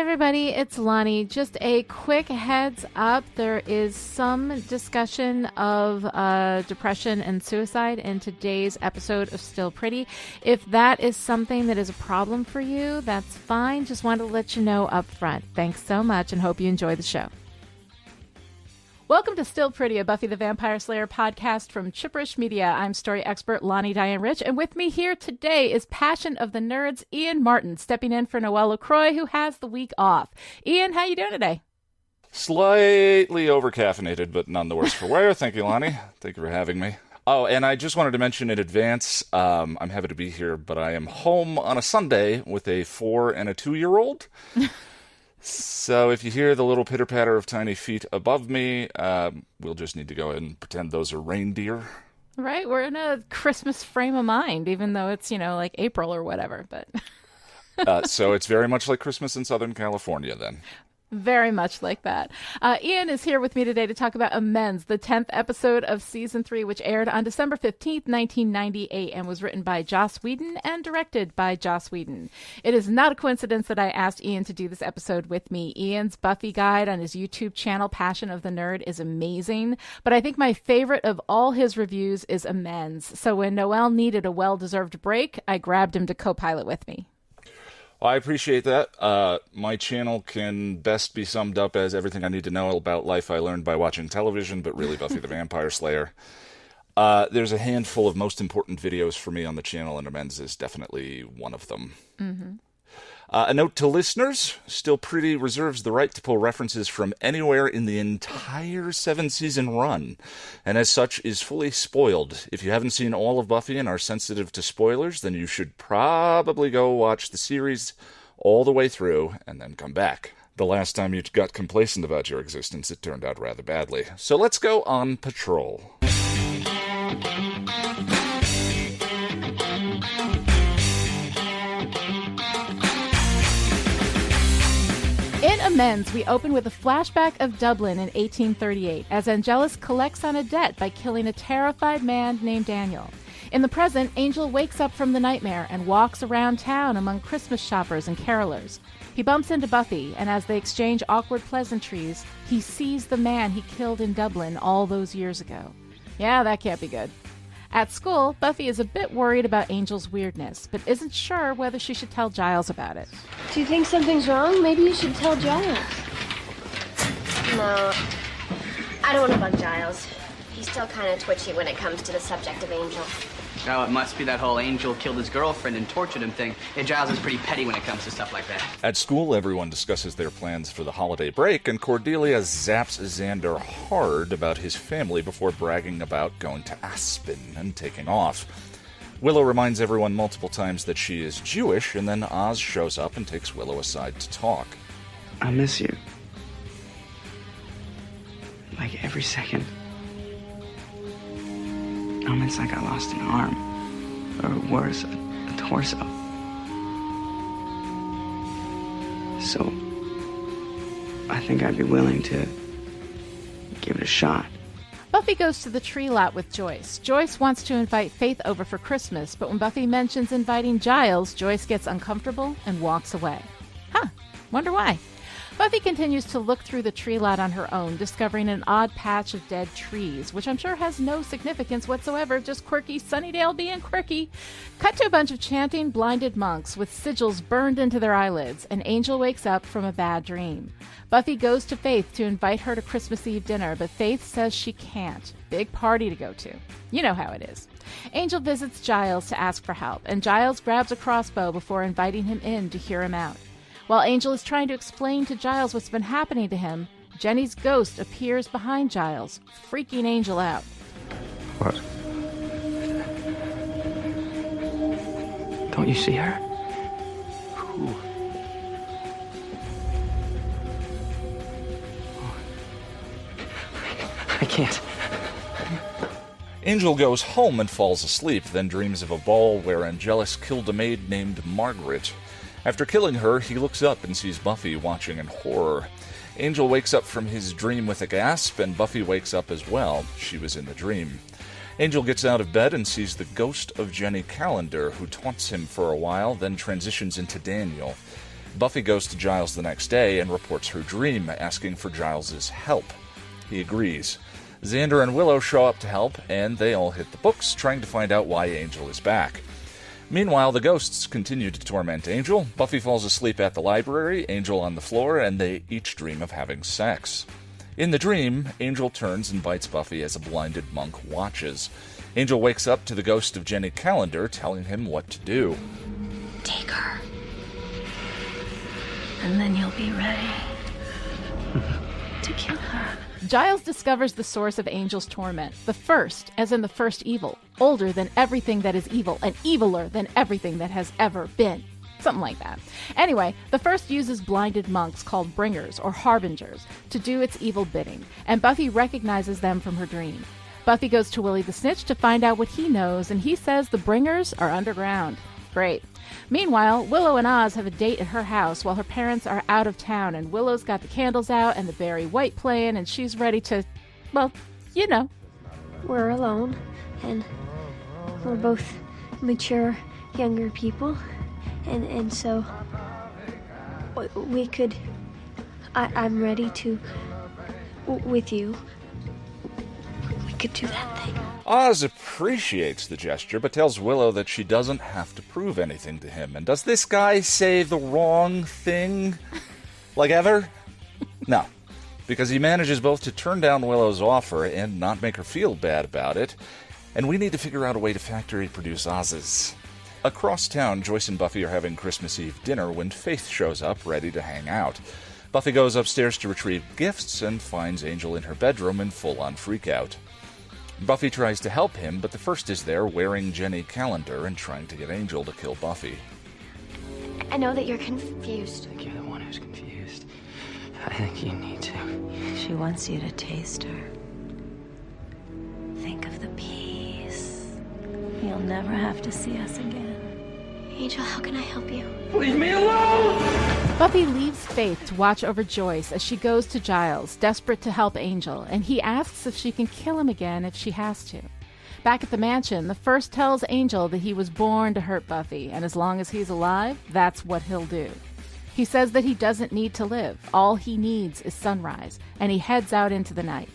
everybody, it's Lani. Just a quick heads up, there is some discussion of depression and suicide in today's episode of Still Pretty. If that is something that is a problem for you, that's fine. Just wanted to let you know up front. Thanks so much and hope you enjoy the show. Welcome to Still Pretty, a Buffy the Vampire Slayer podcast from Chipperish Media. I'm story expert Lani Diane Rich, and with me here today is Passion of the Nerds, Ian Martin, stepping in for Noelle LaCroix, who has the week off. Ian, how you doing today? Slightly over-caffeinated, but none the worse for wear. Thank you, Lani. Thank you for having me. Oh, and I just wanted to mention in advance, I'm happy to be here, but I am home on a Sunday with a 4- and a 2-year-old. So if you hear the little pitter-patter of tiny feet above me, we'll just need to go ahead and pretend those are reindeer. Right, we're in a Christmas frame of mind, even though it's, like April or whatever. But so it's very much like Christmas in Southern California, then. Very much like that. Ian is here with me today to talk about Amends, the 10th episode of Season 3, which aired on December 15th, 1998, and was written by Joss Whedon and directed by Joss Whedon. It is not a coincidence that I asked Ian to do this episode with me. Ian's Buffy guide on his YouTube channel, Passion of the Nerd, is amazing, but I think my favorite of all his reviews is Amends. So when Noelle needed a well-deserved break, I grabbed him to co-pilot with me. Well, I appreciate that. My channel can best be summed up as everything I need to know about life I learned by watching television, but really Buffy the Vampire Slayer. There's a handful of most important videos for me on the channel, and Amends is definitely one of them. Mm-hmm. A note to listeners, Still Pretty reserves the right to pull references from anywhere in the entire 7-season run, and as such is fully spoiled. If you haven't seen all of Buffy and are sensitive to spoilers, then you should probably go watch the series all the way through and then come back. The last time you got complacent about your existence, it turned out rather badly. So let's go on patrol. In Amends, we open with a flashback of Dublin in 1838 as Angelus collects on a debt by killing a terrified man named Daniel. In the present, Angel wakes up from the nightmare and walks around town among Christmas shoppers and carolers. He bumps into Buffy, and as they exchange awkward pleasantries, he sees the man he killed in Dublin all those years ago. Yeah, that can't be good. At school, Buffy is a bit worried about Angel's weirdness, but isn't sure whether she should tell Giles about it. Do you think something's wrong? Maybe you should tell Giles. No, I don't want to bug Giles. He's still kind of twitchy when it comes to the subject of Angel. Oh, it must be that whole Angel killed his girlfriend and tortured him thing. Hey, Giles is pretty petty when it comes to stuff like that. At school, everyone discusses their plans for the holiday break, and Cordelia zaps Xander hard about his family before bragging about going to Aspen and taking off. Willow reminds everyone multiple times that she is Jewish, and then Oz shows up and takes Willow aside to talk. I miss you. Like every second. It's like I lost an arm. Or worse, a torso. So, I think I'd be willing to give it a shot. Buffy goes to the tree lot with Joyce. Joyce wants to invite Faith over for Christmas, but when Buffy mentions inviting Giles, Joyce gets uncomfortable and walks away. Wonder why. Buffy continues to look through the tree lot on her own, discovering an odd patch of dead trees, which I'm sure has no significance whatsoever, just quirky Sunnydale being quirky. Cut to a bunch of chanting, blinded monks with sigils burned into their eyelids, and Angel wakes up from a bad dream. Buffy goes to Faith to invite her to Christmas Eve dinner, but Faith says she can't. Big party to go to. You know how it is. Angel visits Giles to ask for help, and Giles grabs a crossbow before inviting him in to hear him out. While Angel is trying to explain to Giles what's been happening to him, Jenny's ghost appears behind Giles, freaking Angel out. What? Don't you see her? Who? I can't. Angel goes home and falls asleep, then dreams of a ball where Angelus killed a maid named Margaret. After killing her, he looks up and sees Buffy watching in horror. Angel wakes up from his dream with a gasp, and Buffy wakes up as well. She was in the dream. Angel gets out of bed and sees the ghost of Jenny Calendar, who taunts him for a while, then transitions into Daniel. Buffy goes to Giles the next day and reports her dream, asking for Giles' help. He agrees. Xander and Willow show up to help, and they all hit the books, trying to find out why Angel is back. Meanwhile, the ghosts continue to torment Angel. Buffy falls asleep at the library, Angel on the floor, and they each dream of having sex. In the dream, Angel turns and bites Buffy as a blinded monk watches. Angel wakes up to the ghost of Jenny Calendar telling him what to do. Take her. And then you'll be ready to kill her. Giles discovers the source of Angel's torment, the first, as in the first evil, older than everything that is evil, and eviler than everything that has ever been. Something like that. Anyway, the first uses blinded monks called bringers, or harbingers, to do its evil bidding, and Buffy recognizes them from her dream. Buffy goes to Willie the Snitch to find out what he knows, and he says the bringers are underground. Great. Meanwhile, Willow and Oz have a date at her house while her parents are out of town, and Willow's got the candles out and the Barry White playing, and she's ready to, well, you know. We're alone, and we're both mature, younger people, and so we could. I'm ready to, with you. We could do that thing. Oz appreciates the gesture, but tells Willow that she doesn't have to prove anything to him. And does this guy say the wrong thing? Like ever? No. Because he manages both to turn down Willow's offer and not make her feel bad about it. And we need to figure out a way to factory produce Oz's. Across town, Joyce and Buffy are having Christmas Eve dinner when Faith shows up, ready to hang out. Buffy goes upstairs to retrieve gifts and finds Angel in her bedroom in full-on freakout. Buffy tries to help him, but the first is there wearing Jenny Calendar and trying to get Angel to kill Buffy. I know that you're confused. I think you're the one who's confused. I think you need to. She wants you to taste her. Think of the peace. You'll never have to see us again. Angel, how can I help you? Leave me alone! Buffy leaves Faith to watch over Joyce as she goes to Giles, desperate to help Angel, and he asks if she can kill him again if she has to. Back at the mansion, the first tells Angel that he was born to hurt Buffy, and as long as he's alive, that's what he'll do. He says that he doesn't need to live. All he needs is sunrise, and he heads out into the night.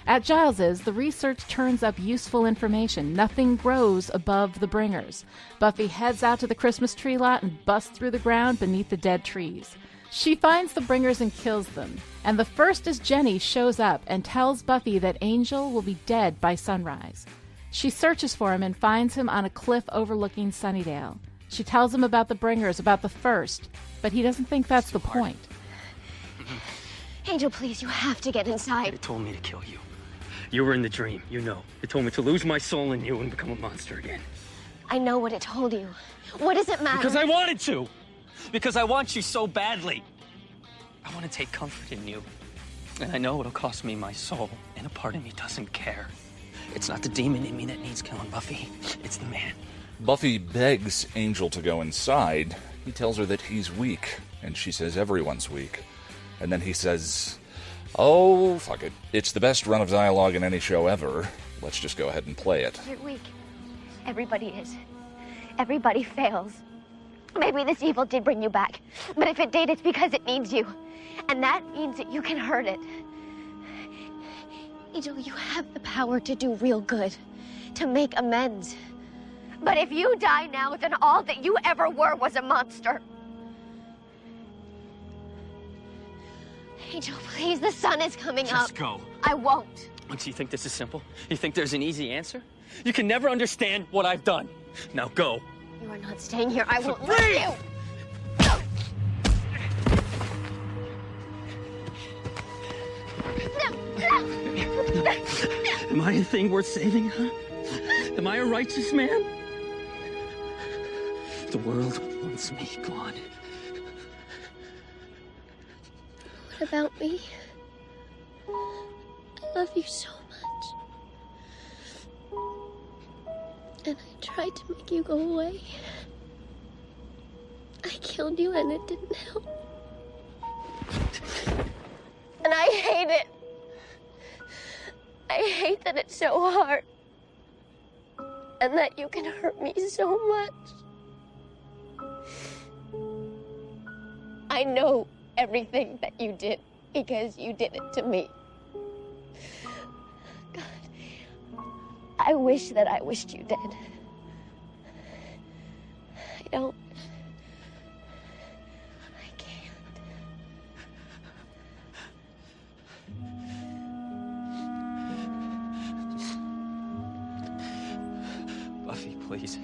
At Giles's, the research turns up useful information. Nothing grows above the bringers. Buffy heads out to the Christmas tree lot and busts through the ground beneath the dead trees. She finds the bringers and kills them. And the first as Jenny shows up and tells Buffy that Angel will be dead by sunrise. She searches for him and finds him on a cliff overlooking Sunnydale. She tells him about the bringers, about the first, but he doesn't think that's the point. Angel, please, you have to get inside. They told me to kill you. You were in the dream, you know. It told me to lose my soul in you and become a monster again. I know what it told you. What does it matter? Because I wanted to! Because I want you so badly. I want to take comfort in you. And I know it'll cost me my soul, and a part of me doesn't care. It's not the demon in me that needs killing, Buffy. It's the man. Buffy begs Angel to go inside. He tells her that he's weak, and she says everyone's weak. And then he says, oh, fuck it. It's the best run of dialogue in any show ever. Let's just go ahead and play it. You're weak. Everybody is. Everybody fails. Maybe this evil did bring you back. But if it did, it's because it needs you. And that means that you can hurt it. Angel, you have the power to do real good. To make amends. But if you die now, then all that you ever were was a monster. Angel, please, the sun is coming up. Just go. I won't. Do you think this is simple? You think there's an easy answer? You can never understand what I've done. Now go. You are not staying here. I won't let you. Am I a thing worth saving, huh? Am I a righteous man? The world wants me gone. What about me? I love you so much. And I tried to make you go away. I killed you and it didn't help. And I hate it. I hate that it's so hard. And that you can hurt me so much. I know everything that you did because you did it to me. God, I wish that I wished you dead. I don't. I can't. Buffy, please.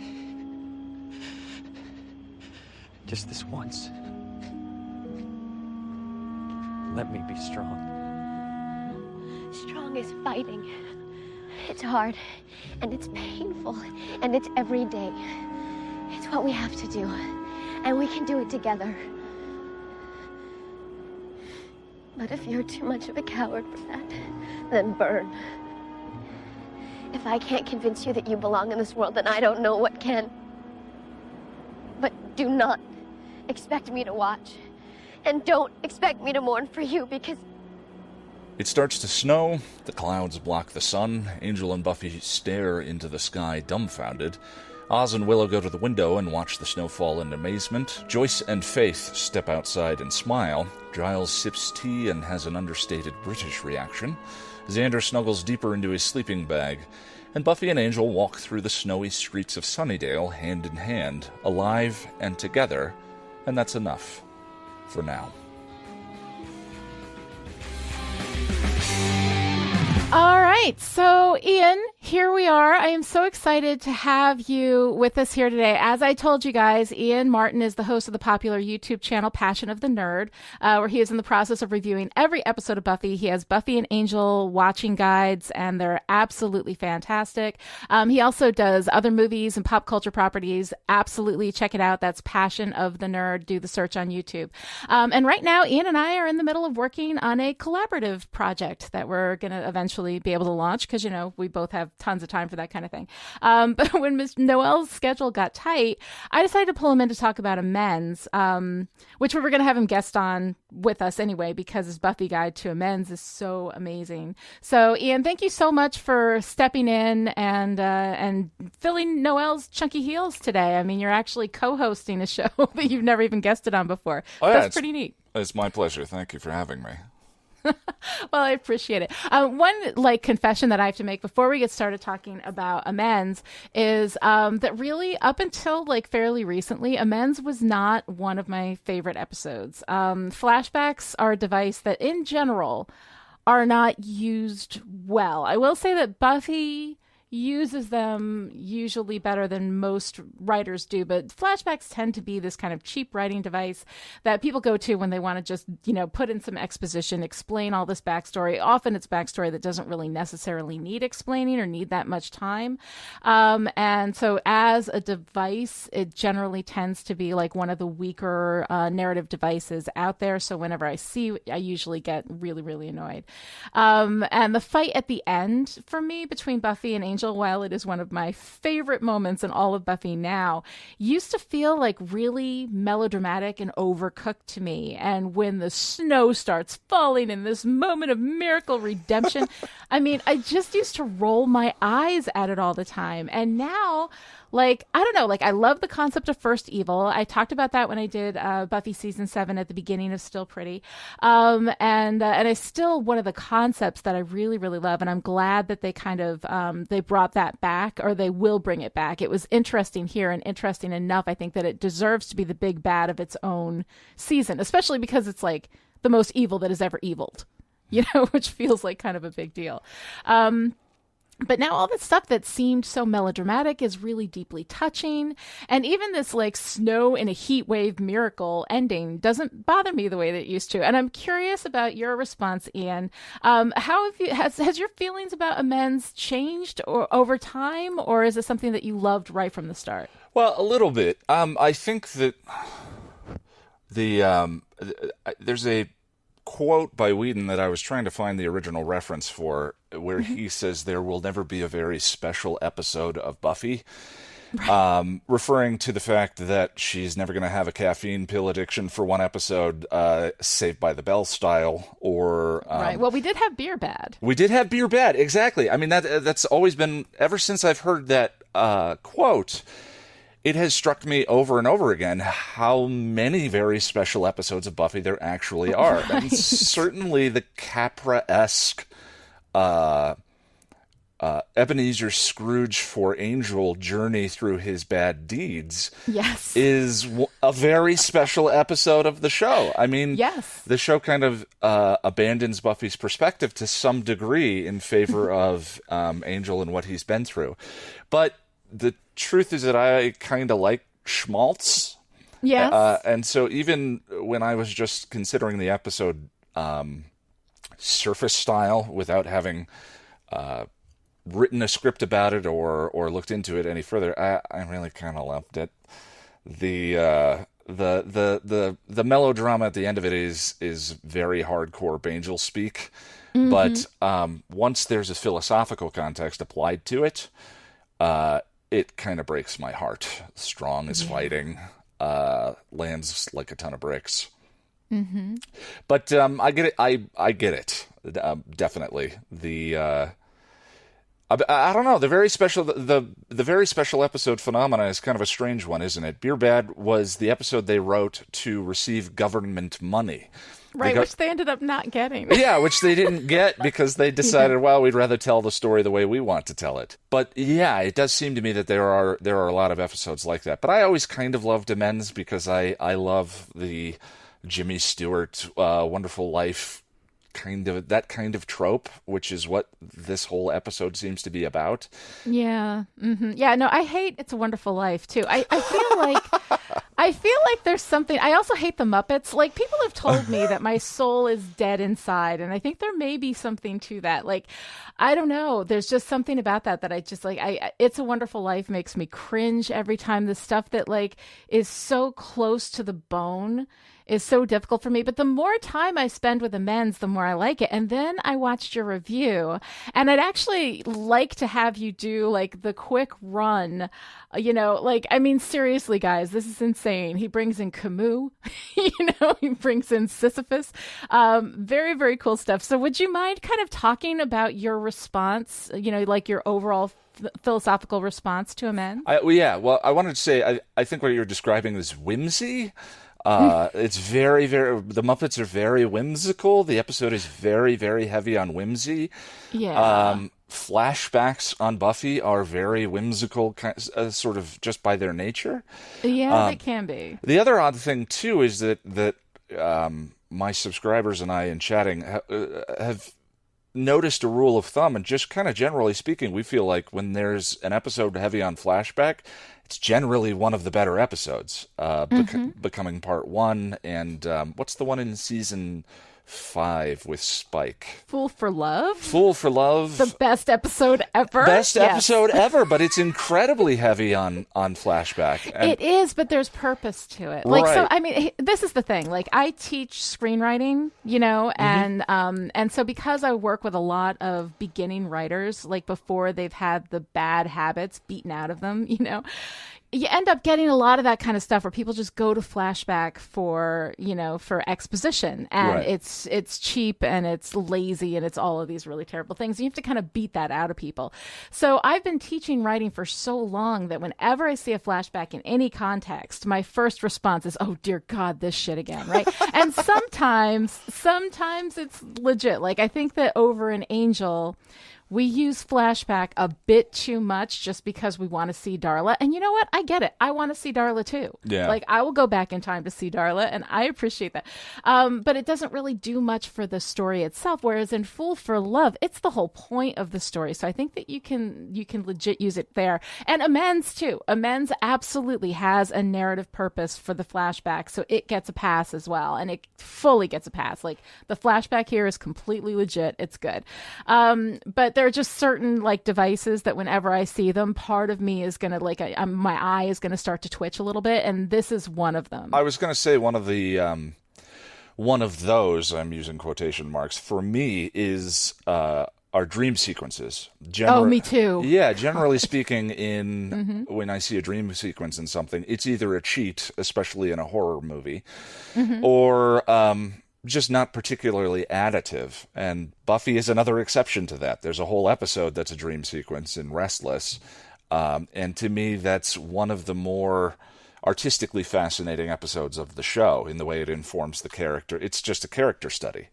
Just this once. Let me be strong. Strong is fighting. It's hard, and it's painful, and it's every day. It's what we have to do, and we can do it together. But if you're too much of a coward for that, then burn. If I can't convince you that you belong in this world, then I don't know what can. But do not expect me to watch. And don't expect me to mourn for you, because... It starts to snow, the clouds block the sun, Angel and Buffy stare into the sky dumbfounded. Oz and Willow go to the window and watch the snow fall in amazement. Joyce and Faith step outside and smile. Giles sips tea and has an understated British reaction. Xander snuggles deeper into his sleeping bag. And Buffy and Angel walk through the snowy streets of Sunnydale hand in hand, alive and together, and that's enough. For now. All right. So, Ian, here we are. I am so excited to have you with us here today. As I told you guys, Ian Martin is the host of the popular YouTube channel Passion of the Nerd, where he is in the process of reviewing every episode of Buffy. He has Buffy and Angel watching guides, and they're absolutely fantastic. He also does other movies and pop culture properties. Absolutely check it out. That's Passion of the Nerd. Do the search on YouTube. And right now, Ian and I are in the middle of working on a collaborative project that we're going to eventually be able to launch, because, you know, we both have tons of time for that kind of thing. But when Miss Noel's schedule got tight, I decided to pull him in to talk about Amends, which we were going to have him guest on with us anyway, because his Buffy guide to Amends is so amazing. So, Ian, thank you so much for stepping in and filling Noel's chunky heels today. I mean, you're actually co-hosting a show that you've never even guested on before. Oh, yeah, that's pretty neat. It's my pleasure. Thank you for having me. Well, I appreciate it. One confession that I have to make before we get started talking about Amends is that really up until fairly recently, Amends was not one of my favorite episodes. Flashbacks are a device that in general are not used well. I will say that Buffy uses them usually better than most writers do, but flashbacks tend to be this kind of cheap writing device that people go to when they want to just, put in some exposition, explain all this backstory. Often it's backstory that doesn't really necessarily need explaining or need that much time. And so as a device, it generally tends to be one of the weaker narrative devices out there. So whenever I usually get really, really annoyed. And the fight at the end for me between Buffy and Angel, while it is one of my favorite moments in all of Buffy now, used to feel really melodramatic and overcooked to me. And when the snow starts falling in this moment of miracle redemption, I mean, I just used to roll my eyes at it all the time. And now, I don't know, I love the concept of first evil. I talked about that when I did Buffy season 7 at the beginning of Still Pretty. And it's still one of the concepts that I really, really love. And I'm glad that they kind of, they brought that back, or they will bring it back. It was interesting here and interesting enough, I think, that it deserves to be the big bad of its own season, especially because it's the most evil that has ever eviled, which feels like kind of a big deal. But now all the stuff that seemed so melodramatic is really deeply touching. And even this snow in a heat wave miracle ending doesn't bother me the way that it used to. And I'm curious about your response, Ian. How has your feelings about Amends changed over time, or is it something that you loved right from the start? Well, a little bit. I think that there's a quote by Whedon that I was trying to find the original reference for, where he says there will never be a very special episode of Buffy, right. Referring to the fact that she's never going to have a caffeine pill addiction for one episode, Saved by the Bell style, or... right, well, we did have Beer Bad. We did have Beer Bad, exactly. I mean, that's always been, ever since I've heard that quote, it has struck me over and over again how many very special episodes of Buffy there actually are. Right. And certainly the Capra-esque Ebenezer Scrooge for Angel journey through his bad deeds Yes. is a very special episode of the show. I mean, Yes. the show kind of abandons Buffy's perspective to some degree in favor of Angel and what he's been through. But the truth is that I kind of like schmaltz. Yes. And so even when I was just considering the episode surface style without having written a script about it or looked into it any further, I really kind of loved it. The melodrama at the end of it is very hardcore Angel speak, but once there's a philosophical context applied to it, it kind of breaks my heart. Strong is fighting, lands like a ton of bricks. Mm-hmm. But I get it. I get it. Definitely. I don't know. The very special episode phenomena is kind of a strange one, isn't it? Beer Bad was the episode they wrote to receive government money. Right, which they ended up not getting. Yeah, which they didn't get because they decided, well, we'd rather tell the story the way we want to tell it. But yeah, it does seem to me that there are a lot of episodes like that. But I always kind of loved Amends because I love the Jimmy Stewart Wonderful Life that kind of trope, which is what this whole episode seems to be about. Yeah. Mm-hmm. Yeah, no, I hate It's a Wonderful Life too. I feel like there's something. I also hate the Muppets. Like, people have told me that my soul is dead inside, and I think there may be something to that. Like, I don't know. There's just something about that I just like. It's a Wonderful Life makes me cringe every time. The stuff that like is so close to the bone is so difficult for me. But the more time I spend with Amends, the more I like it. And then I watched your review, and I'd actually like to have you do like the quick run, like, I mean, seriously, guys, this is insane. He brings in Camus, he brings in Sisyphus, very, very cool stuff. So would you mind kind of talking about your response, like your overall philosophical response to Amends? Well, I wanted to say, I think what you're describing is whimsy. It's very, very, the Muppets are very whimsical. The episode is very, very heavy on whimsy. Yeah. Flashbacks on Buffy are very whimsical, sort of just by their nature. Yeah, they can be. The other odd thing, too, is that my subscribers and I in chatting have noticed a rule of thumb, and just kind of generally speaking, we feel like when there's an episode heavy on flashback, it's generally one of the better episodes, becoming part 1. And what's the one in season 5 with Spike? Fool for Love? Fool for Love. The best episode ever. Episode ever, but it's incredibly heavy on flashback. And it is, but there's purpose to it. Like, right. So, I mean, this is the thing. Like, I teach screenwriting, and so because I work with a lot of beginning writers, like before they've had the bad habits beaten out of them, you end up getting a lot of that kind of stuff where people just go to flashback for exposition, and right. it's cheap and it's lazy and it's all of these really terrible things. You have to kind of beat that out of people. So I've been teaching writing for so long that whenever I see a flashback in any context, my first response is, "Oh dear God, this shit again," right? And sometimes it's legit. Like, I think that over in Angel, we use flashback a bit too much just because we want to see Darla. And you know what? I get it. I want to see Darla too. Yeah. Like, I will go back in time to see Darla, and I appreciate that. But it doesn't really do much for the story itself. Whereas in Fool for Love, it's the whole point of the story. So I think that you can legit use it there. And Amends too. Amends absolutely has a narrative purpose for the flashback. So it gets a pass as well. And it fully gets a pass. Like, the flashback here is completely legit. It's good. But there are just certain like devices that whenever I see them, part of me is going to my eye is going to start to twitch a little bit. And this is one of them. I was going to say one of those, I'm using quotation marks, for me is our dream sequences. Me too. Yeah, generally speaking, when I see a dream sequence in something, it's either a cheat, especially in a horror movie, or just not particularly additive. And Buffy is another exception to that. There's a whole episode that's a dream sequence in Restless. And to me, that's one of the more artistically fascinating episodes of the show in the way it informs the character. It's just a character study.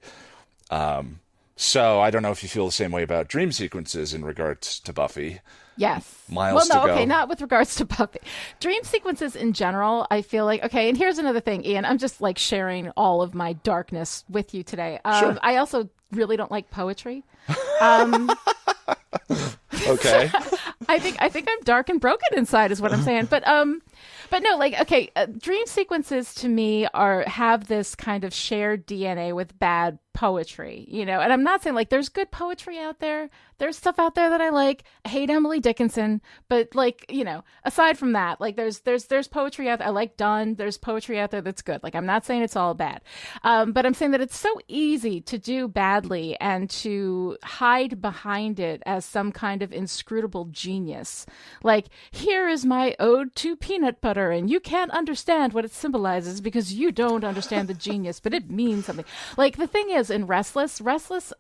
So I don't know if you feel the same way about dream sequences in regards to Buffy. Yes. Miles to go. Okay, not with regards to Buffy. Dream sequences in general, I feel like, okay, and here's another thing, Ian, I'm just like sharing all of my darkness with you today. Sure. I also really don't like poetry. Okay. I think I'm dark and broken inside is what I'm saying. But no, like, okay, dream sequences to me have this kind of shared DNA with bad poetry, you know, and I'm not saying like there's good poetry out there. There's stuff out there that I like. I hate Emily Dickinson, but like, you know, aside from that, like there's poetry out there. I like Dunn. There's poetry out there that's good. Like, I'm not saying it's all bad. But I'm saying that it's so easy to do badly and to hide behind it as some kind of inscrutable genius. Like, here is my ode to peanut butter, and you can't understand what it symbolizes because you don't understand the genius, but it means something. Like, the thing is, in Restless,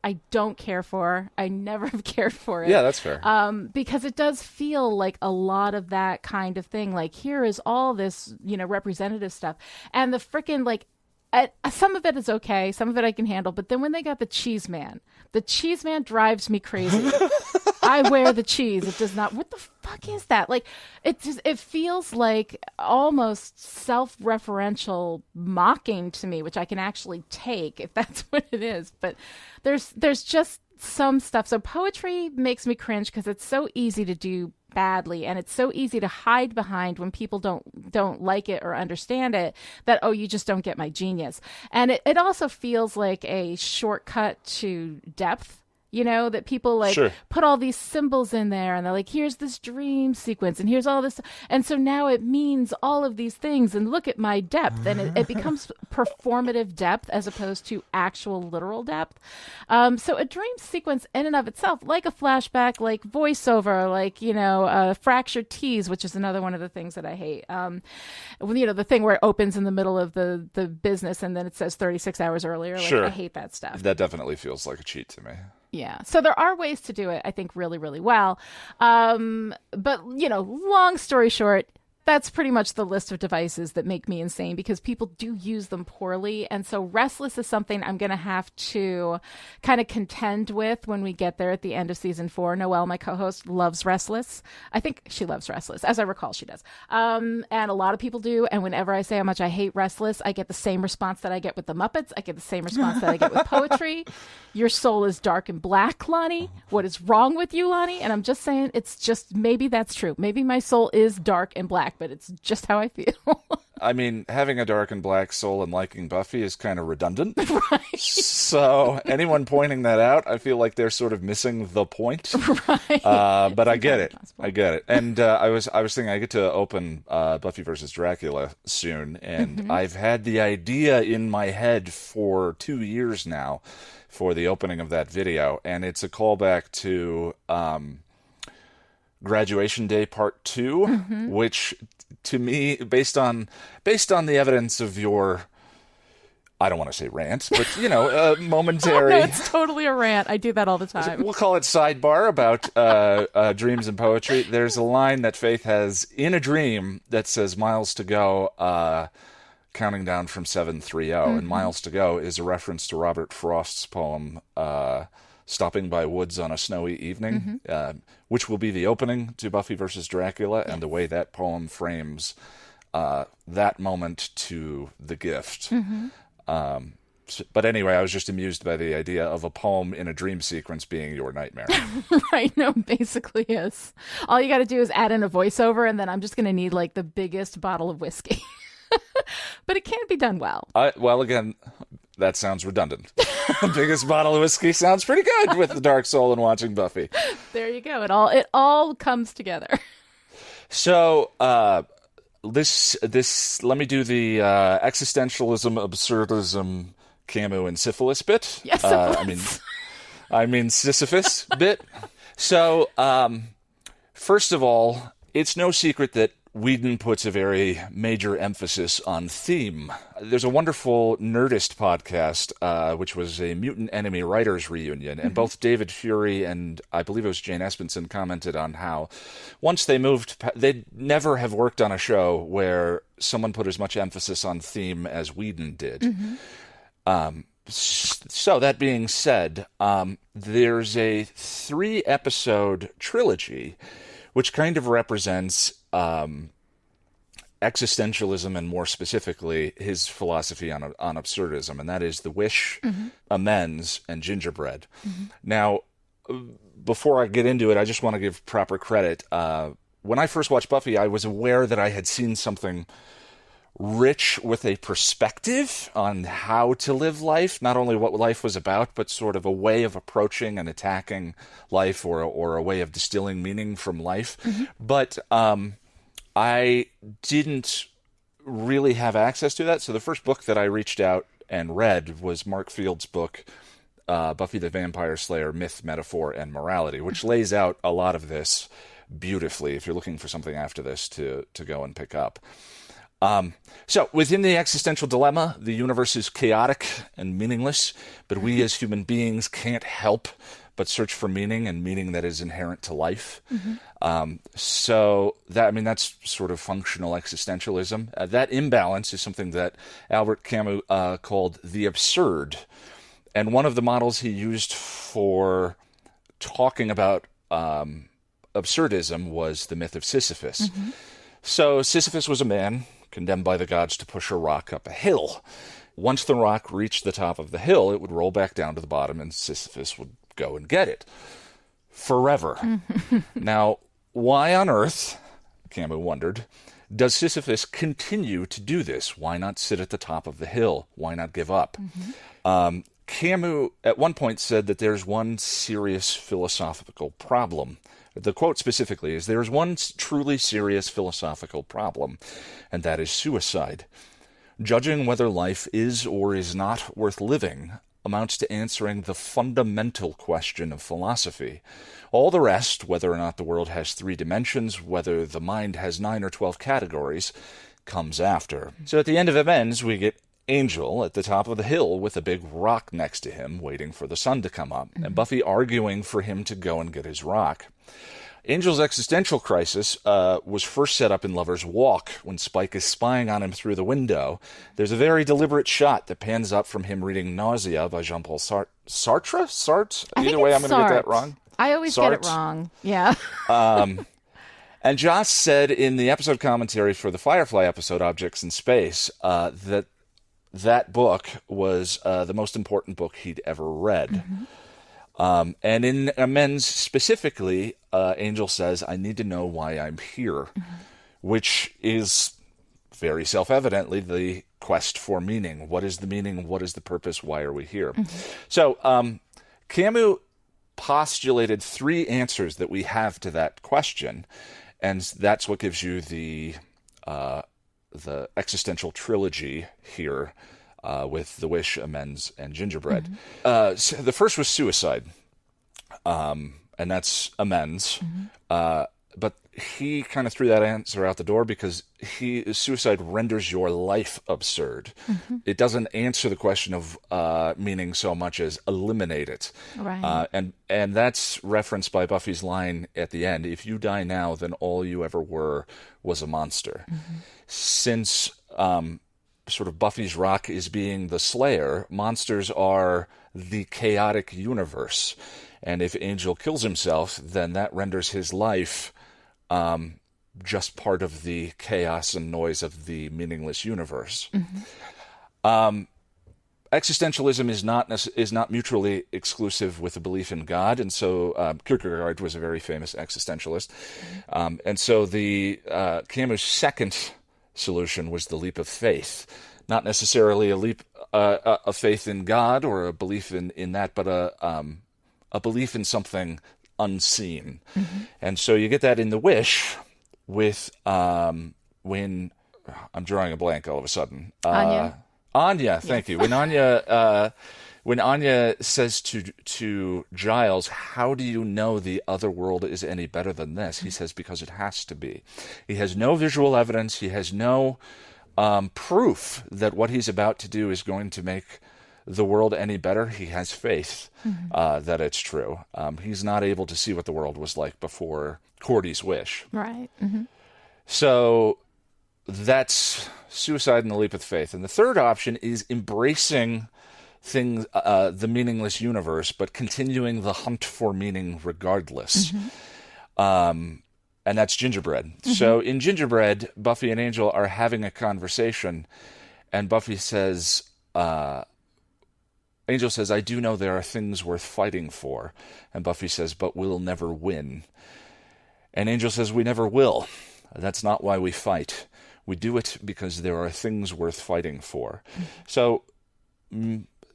I don't care for. I never have cared for it. Yeah, that's fair. Because it does feel like a lot of that kind of thing. Like, here is all this, you know, representative stuff. And the freaking, like, some of it is okay. Some of it I can handle. But then when they got the cheese man drives me crazy. I wear the cheese. It does not. What the fuck is that? Like, it feels like almost self-referential mocking to me, which I can actually take if that's what it is. But there's just some stuff. So poetry makes me cringe because it's so easy to do badly, and it's so easy to hide behind when people don't like it or understand it, that, oh, you just don't get my genius. And it also feels like a shortcut to depth. You know, that people like put all these symbols in there and they're like, here's this dream sequence and here's all this. And so now it means all of these things and look at my depth. And it becomes performative depth as opposed to actual literal depth. So a dream sequence in and of itself, like a flashback, like voiceover, like, you know, fractured tease, which is another one of the things that I hate. You know, the thing where it opens in the middle of the business and then it says 36 hours earlier. Like, I hate that stuff. That definitely feels like a cheat to me. Yeah. So there are ways to do it, I think, really, really well. But, you know, long story short, that's pretty much the list of devices that make me insane because people do use them poorly. And so Restless is something I'm going to have to kind of contend with when we get there at the end of season 4. Noelle, my co-host, loves Restless. I think she loves Restless. As I recall, she does. And a lot of people do. And whenever I say how much I hate Restless, I get the same response that I get with the Muppets. I get the same response that I get with poetry. Your soul is dark and black, Lani. What is wrong with you, Lani? And I'm just saying, it's just, maybe that's true. Maybe my soul is dark and black, but it's just how I feel. I mean, having a dark and black soul and liking Buffy is kind of redundant. Right. So anyone pointing that out, I feel like they're sort of missing the point. Right. But I get it. Possible. I get it. And I was thinking I get to open Buffy versus Dracula soon, and I've had the idea in my head for 2 years now for the opening of that video, and it's a callback to Graduation Day Part 2, which to me, based on the evidence of your, I don't want to say rant, but, you know, momentary... Oh, no, it's totally a rant. I do that all the time. We'll call it sidebar about dreams and poetry. There's a line that Faith has in a dream that says miles to go, counting down from 730, and miles to go is a reference to Robert Frost's poem, Stopping by Woods on a Snowy Evening, which will be the opening to Buffy versus Dracula, and the way that poem frames that moment to the gift. But anyway, I was just amused by the idea of a poem in a dream sequence being your nightmare. Right, no, basically is. All you got to do is add in a voiceover, and then I'm just going to need like the biggest bottle of whiskey. But it can be done well. Well, again... That sounds redundant. Biggest bottle of whiskey sounds pretty good with the Dark Soul and watching Buffy. There you go. It all comes together. So this let me do the existentialism, absurdism, Camus, and syphilis bit. Yes, I mean Sisyphus bit. So first of all, it's no secret that Whedon puts a very major emphasis on theme. There's a wonderful Nerdist podcast, which was a Mutant Enemy Writers reunion, and both David Fury and I believe it was Jane Espenson commented on how once they moved, they'd never have worked on a show where someone put as much emphasis on theme as Whedon did. So that being said, there's a 3-episode trilogy which kind of represents existentialism and more specifically his philosophy on absurdism, and that is The Wish, Amends, and Gingerbread. Now, before I get into it, I just want to give proper credit. When I first watched Buffy, I was aware that I had seen something rich with a perspective on how to live life, not only what life was about, but sort of a way of approaching and attacking life, or a way of distilling meaning from life. But I didn't really have access to that. So the first book that I reached out and read was Mark Field's book, Buffy the Vampire Slayer, Myth, Metaphor, and Morality, which lays out a lot of this beautifully if you're looking for something after this to go and pick up. So, within the existential dilemma, the universe is chaotic and meaningless, but we as human beings can't help but search for meaning, and meaning that is inherent to life. So, that's sort of functional existentialism. That imbalance is something that Albert Camus called the absurd. And one of the models he used for talking about absurdism was the myth of Sisyphus. So, Sisyphus was a man condemned by the gods to push a rock up a hill. Once the rock reached the top of the hill, it would roll back down to the bottom, and Sisyphus would go and get it. Forever. Now, why on earth, Camus wondered, does Sisyphus continue to do this? Why not sit at the top of the hill? Why not give up? Camus, at one point, said that there's one serious philosophical problem. The quote specifically is, "There is one truly serious philosophical problem, and that is suicide. Judging whether life is or is not worth living amounts to answering the fundamental question of philosophy. All the rest, whether or not the world has 3 dimensions, whether the mind has 9 or 12 categories, comes after." So at the end of Amends, we get Angel at the top of the hill with a big rock next to him, waiting for the sun to come up, and Buffy arguing for him to go and get his rock. Angel's existential crisis was first set up in Lover's Walk, when Spike is spying on him through the window. There's a very deliberate shot that pans up from him reading Nausea by Jean-Paul Sartre? Sartre? Either way, I'm going to get that wrong. I always get it wrong. Yeah. And Joss said in the episode commentary for the Firefly episode, Objects in Space, that book was the most important book he'd ever read. And in Amends specifically, Angel says, "I need to know why I'm here," which is very self-evidently the quest for meaning. What is the meaning? What is the purpose? Why are we here? So Camus postulated 3 answers that we have to that question, and that's what gives you the existential trilogy here. With The Wish, Amends, and Gingerbread. So the first was suicide, and that's Amends. But he kind of threw that answer out the door because suicide renders your life absurd. It doesn't answer the question of meaning so much as eliminate it. Right. And that's referenced by Buffy's line at the end, "If you die now, then all you ever were was a monster." Since sort of Buffy's rock is being the Slayer, monsters are the chaotic universe. And if Angel kills himself, then that renders his life just part of the chaos and noise of the meaningless universe. Existentialism is not mutually exclusive with a belief in God, and so Kierkegaard was a very famous existentialist. And so the Camus' second solution was the leap of faith. Not necessarily a leap of faith in God or a belief in that, but a belief in something unseen. And so you get that in The Wish with when I'm drawing a blank all of a sudden. Anya. Anya, thank you. When Anya when Anya says to Giles, how do you know the other world is any better than this? He says, because it has to be. He has no visual evidence. He has no proof that what he's about to do is going to make the world any better. He has faith that it's true. He's not able to see what the world was like before Cordy's wish. Right. Mm-hmm. So that's suicide and the leap of faith. And the third option is embracing things, the meaningless universe, but continuing the hunt for meaning regardless. And that's Gingerbread. So in Gingerbread, Buffy and Angel are having a conversation, and Buffy says, Angel says, I do know there are things worth fighting for. And Buffy says, but we'll never win. And Angel says, we never will. That's not why we fight. We do it because there are things worth fighting for. So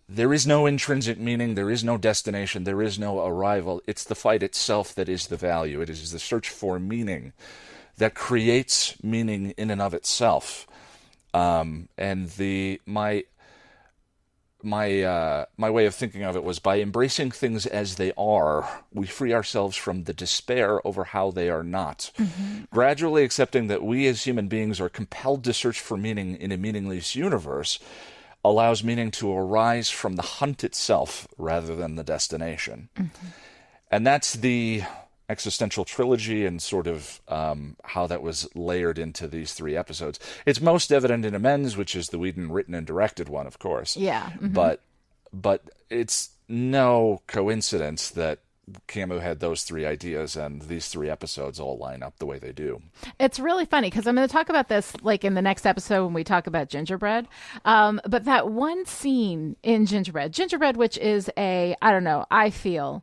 there is no intrinsic meaning. There is no destination. There is no arrival. It's the fight itself that is the value. It is the search for meaning that creates meaning in and of itself. And my way of thinking of it was, by embracing things as they are, we free ourselves from the despair over how they are not. Gradually accepting that we as human beings are compelled to search for meaning in a meaningless universe allows meaning to arise from the hunt itself rather than the destination. And that's the existential trilogy and sort of how that was layered into these 3 episodes. It's most evident in Amends, which is the Whedon written and directed one, of course. Yeah. But it's no coincidence that Camus had those 3 ideas and these 3 episodes all line up the way they do. It's really funny because I'm going to talk about this like in the next episode when we talk about Gingerbread. But that one scene in Gingerbread, which is I feel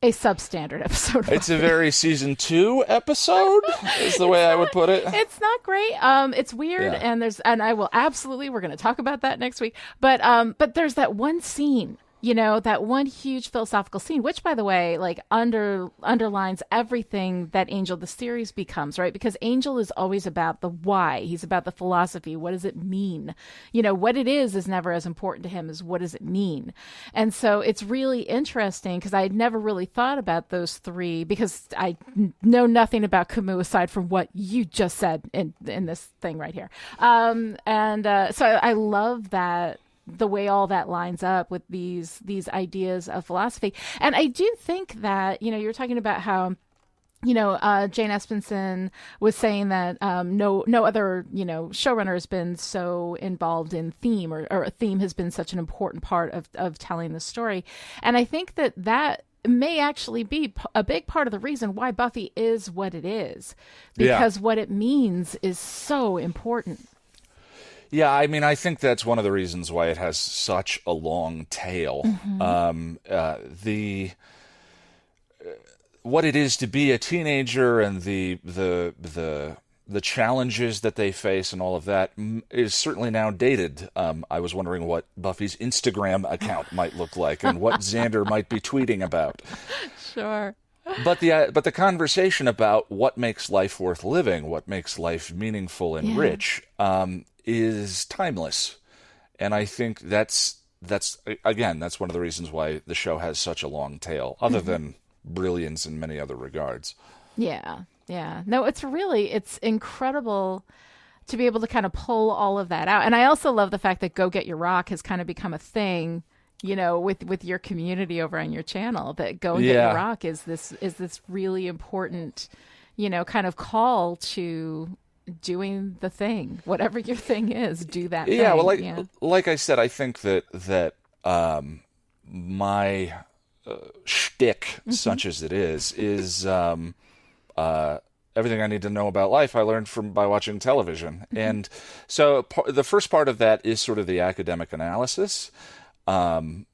a substandard episode. It's a very season 2 episode, is the way I would put it. It's not great. It's weird, and I will absolutely, we're going to talk about that next week. But there's that one scene, that one huge philosophical scene, which, by the way, like underlines everything that Angel the series becomes, right? Because Angel is always about the why. He's about the philosophy. What does it mean? What it is never as important to him as what does it mean? And so it's really interesting because I had never really thought about those 3 because I know nothing about Camus aside from what you just said in this thing right here. So I love that, the way all that lines up with these ideas of philosophy. And I do think that, you're talking about how, Jane Espenson was saying that no other, showrunner has been so involved in theme or a theme has been such an important part of telling the story. And I think that may actually be a big part of the reason why Buffy is what it is, because what it means is so important. Yeah, I mean, I think that's one of the reasons why it has such a long tail. What it is to be a teenager and the challenges that they face and all of that is certainly now dated. I was wondering what Buffy's Instagram account might look like and what Xander might be tweeting about. Sure. But the conversation about what makes life worth living, what makes life meaningful and rich, is timeless. And I think that's one of the reasons why the show has such a long tail, other than brilliance in many other regards. Yeah. No, it's incredible to be able to kind of pull all of that out. And I also love the fact that Go Get Your Rock has kind of become a thing, with your community over on your channel, that Go and Get Your Rock is this really important, kind of call to doing the thing, whatever your thing is, do that thing. Yeah, well, like I said, I think that my shtick, such as it is everything I need to know about life I learned by watching television. And so the first part of that is sort of the academic analysis, talking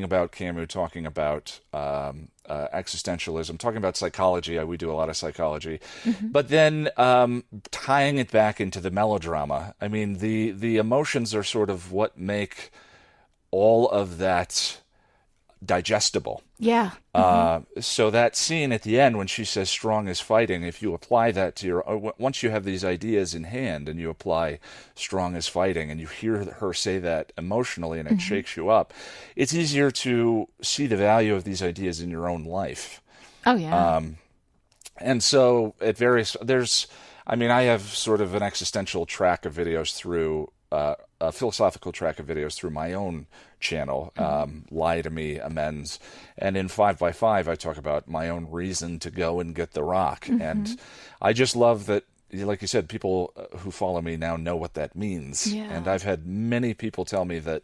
about Camus, talking about existentialism, talking about psychology. We do a lot of psychology. But then tying it back into the melodrama. I mean, the emotions are sort of what make all of that digestible. Yeah. So that scene at the end when she says strong is fighting, if you apply that to once you have these ideas in hand and you apply strong is fighting and you hear her say that emotionally and it shakes you up, it's easier to see the value of these ideas in your own life. Oh, yeah. And so I have sort of an existential track of videos through, a philosophical track of videos through my own channel, Lie to Me, Amends. And in 5x5, I talk about my own reason to go and get the rock. And I just love that, like you said, people who follow me now know what that means. Yeah. And I've had many people tell me that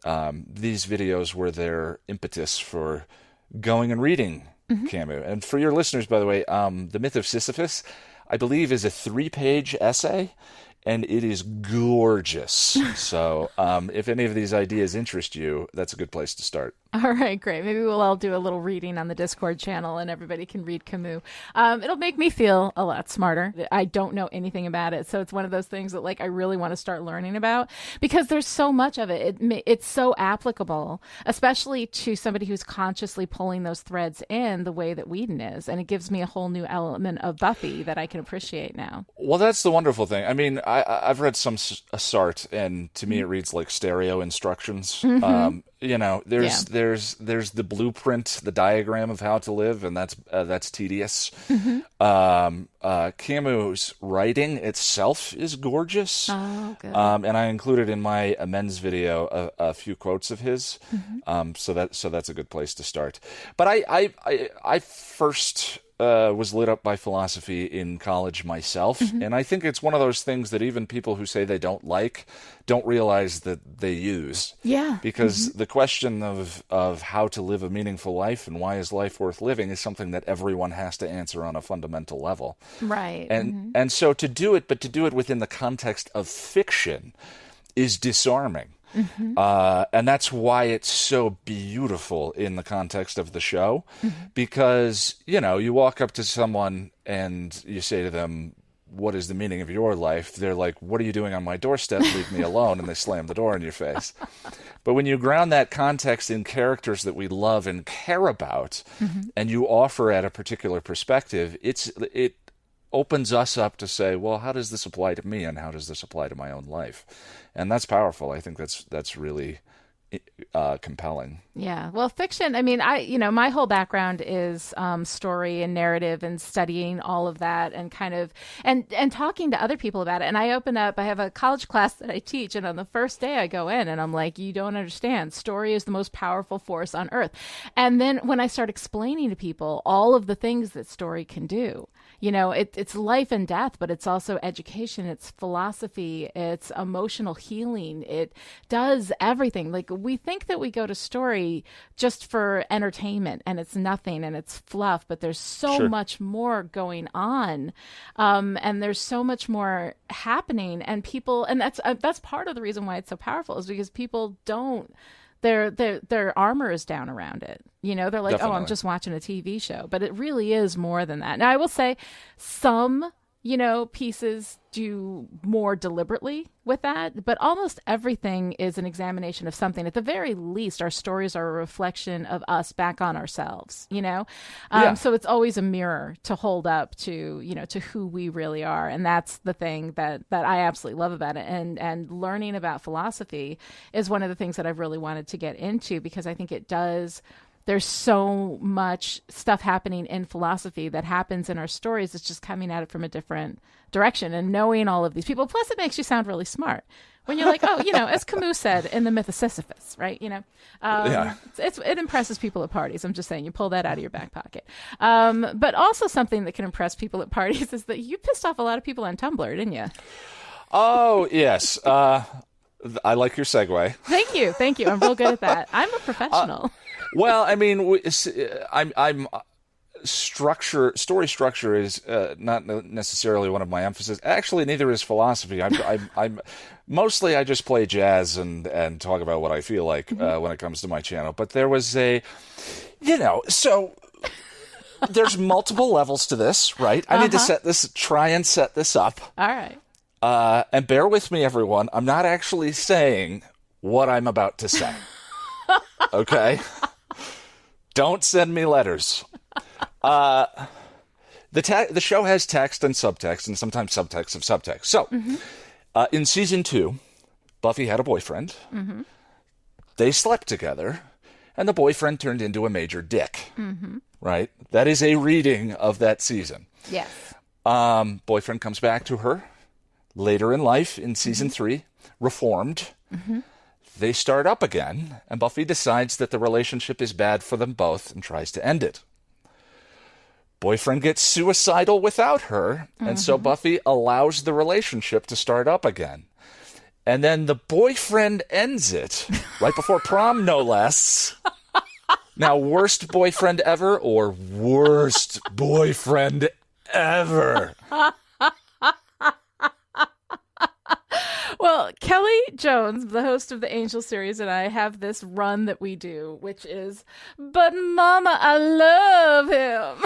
these videos were their impetus for going and reading Camus. And for your listeners, by the way, The Myth of Sisyphus, I believe, is a 3-page essay, and it is gorgeous. So if any of these ideas interest you, that's a good place to start. All right, great. Maybe we'll all do a little reading on the Discord channel and everybody can read Camus. It'll make me feel a lot smarter. I don't know anything about it. So it's one of those things that I really want to start learning about because there's so much of it. It's so applicable, especially to somebody who's consciously pulling those threads in the way that Whedon is. And it gives me a whole new element of Buffy that I can appreciate now. Well, that's the wonderful thing. I mean, I've read some Sart, and to me it reads like stereo instructions. There's the blueprint, the diagram of how to live, and that's tedious. Camus' writing itself is gorgeous. Oh, good. And I included in my Amends video a few quotes of his. So that's a good place to start. But I first was lit up by philosophy in college myself, and I think it's one of those things that even people who say they don't realize that they use. Yeah. Because the question of how to live a meaningful life and why is life worth living is something that everyone has to answer on a fundamental level. Right. And so to do it within the context of fiction is disarming. And that's why it's so beautiful in the context of the show, because, you walk up to someone and you say to them, what is the meaning of your life? They're like, what are you doing on my doorstep? Leave me alone. And they slam the door in your face. But when you ground that context in characters that we love and care about, and you offer at a particular perspective, it opens us up to say, well, how does this apply to me and how does this apply to my own life? And that's powerful. I think that's really compelling. Yeah. Well, fiction, I mean, my whole background is story and narrative and studying all of that and kind of, and talking to other people about it. And I have a college class that I teach, and on the first day I go in and I'm like, you don't understand. Story is the most powerful force on earth. And then when I start explaining to people all of the things that story can do, it's life and death, but it's also education, it's philosophy, it's emotional healing. It does everything. We think that we go to story just for entertainment and it's nothing and it's fluff, but there's so much more going on. And there's so much more happening, and that's part of the reason why it's so powerful, is because people don't, their armor is down around it. They're like, Definitely. Oh, I'm just watching a TV show, but it really is more than that. Now I will say some, pieces do more deliberately with that, but almost everything is an examination of something. At the very least, our stories are a reflection of us back on ourselves, So it's always a mirror to hold up to, to who we really are. And that's the thing that I absolutely love about it. And learning about philosophy is one of the things that I've really wanted to get into, because I think it does. There's so much stuff happening in philosophy that happens in our stories. It's just coming at it from a different direction and knowing all of these people. Plus, it makes you sound really smart when you're like, oh, as Camus said in The Myth of Sisyphus, right? It impresses people at parties. I'm just saying, you pull that out of your back pocket. But also something that can impress people at parties is that you pissed off a lot of people on Tumblr, didn't you? Oh, yes. I like your segue. Thank you. I'm real good at that. I'm a professional. Well, I mean, story structure is not necessarily one of my emphasis. Actually, neither is philosophy. I'm mostly I just play jazz and talk about what I feel like when it comes to my channel. But there was so there's multiple levels to this, right? I need to try and set this up. All right. And bear with me, everyone. I'm not actually saying what I'm about to say. Okay? Don't send me letters. The show has text and subtext, and sometimes subtext of subtext. So, in season 2, Buffy had a boyfriend. Mm-hmm. They slept together, and the boyfriend turned into a major dick. Mm-hmm. Right? That is a reading of that season. Yes. Boyfriend comes back to her later in life in season 3, reformed. Mm-hmm. They start up again, and Buffy decides that the relationship is bad for them both and tries to end it. Boyfriend gets suicidal without her, and so Buffy allows the relationship to start up again. And then the boyfriend ends it right before prom, no less. Now, worst boyfriend ever or worst boyfriend ever? Well, Kelly Jones, the host of the Angel series, and I have this run that we do, which is, but Mama, I love him.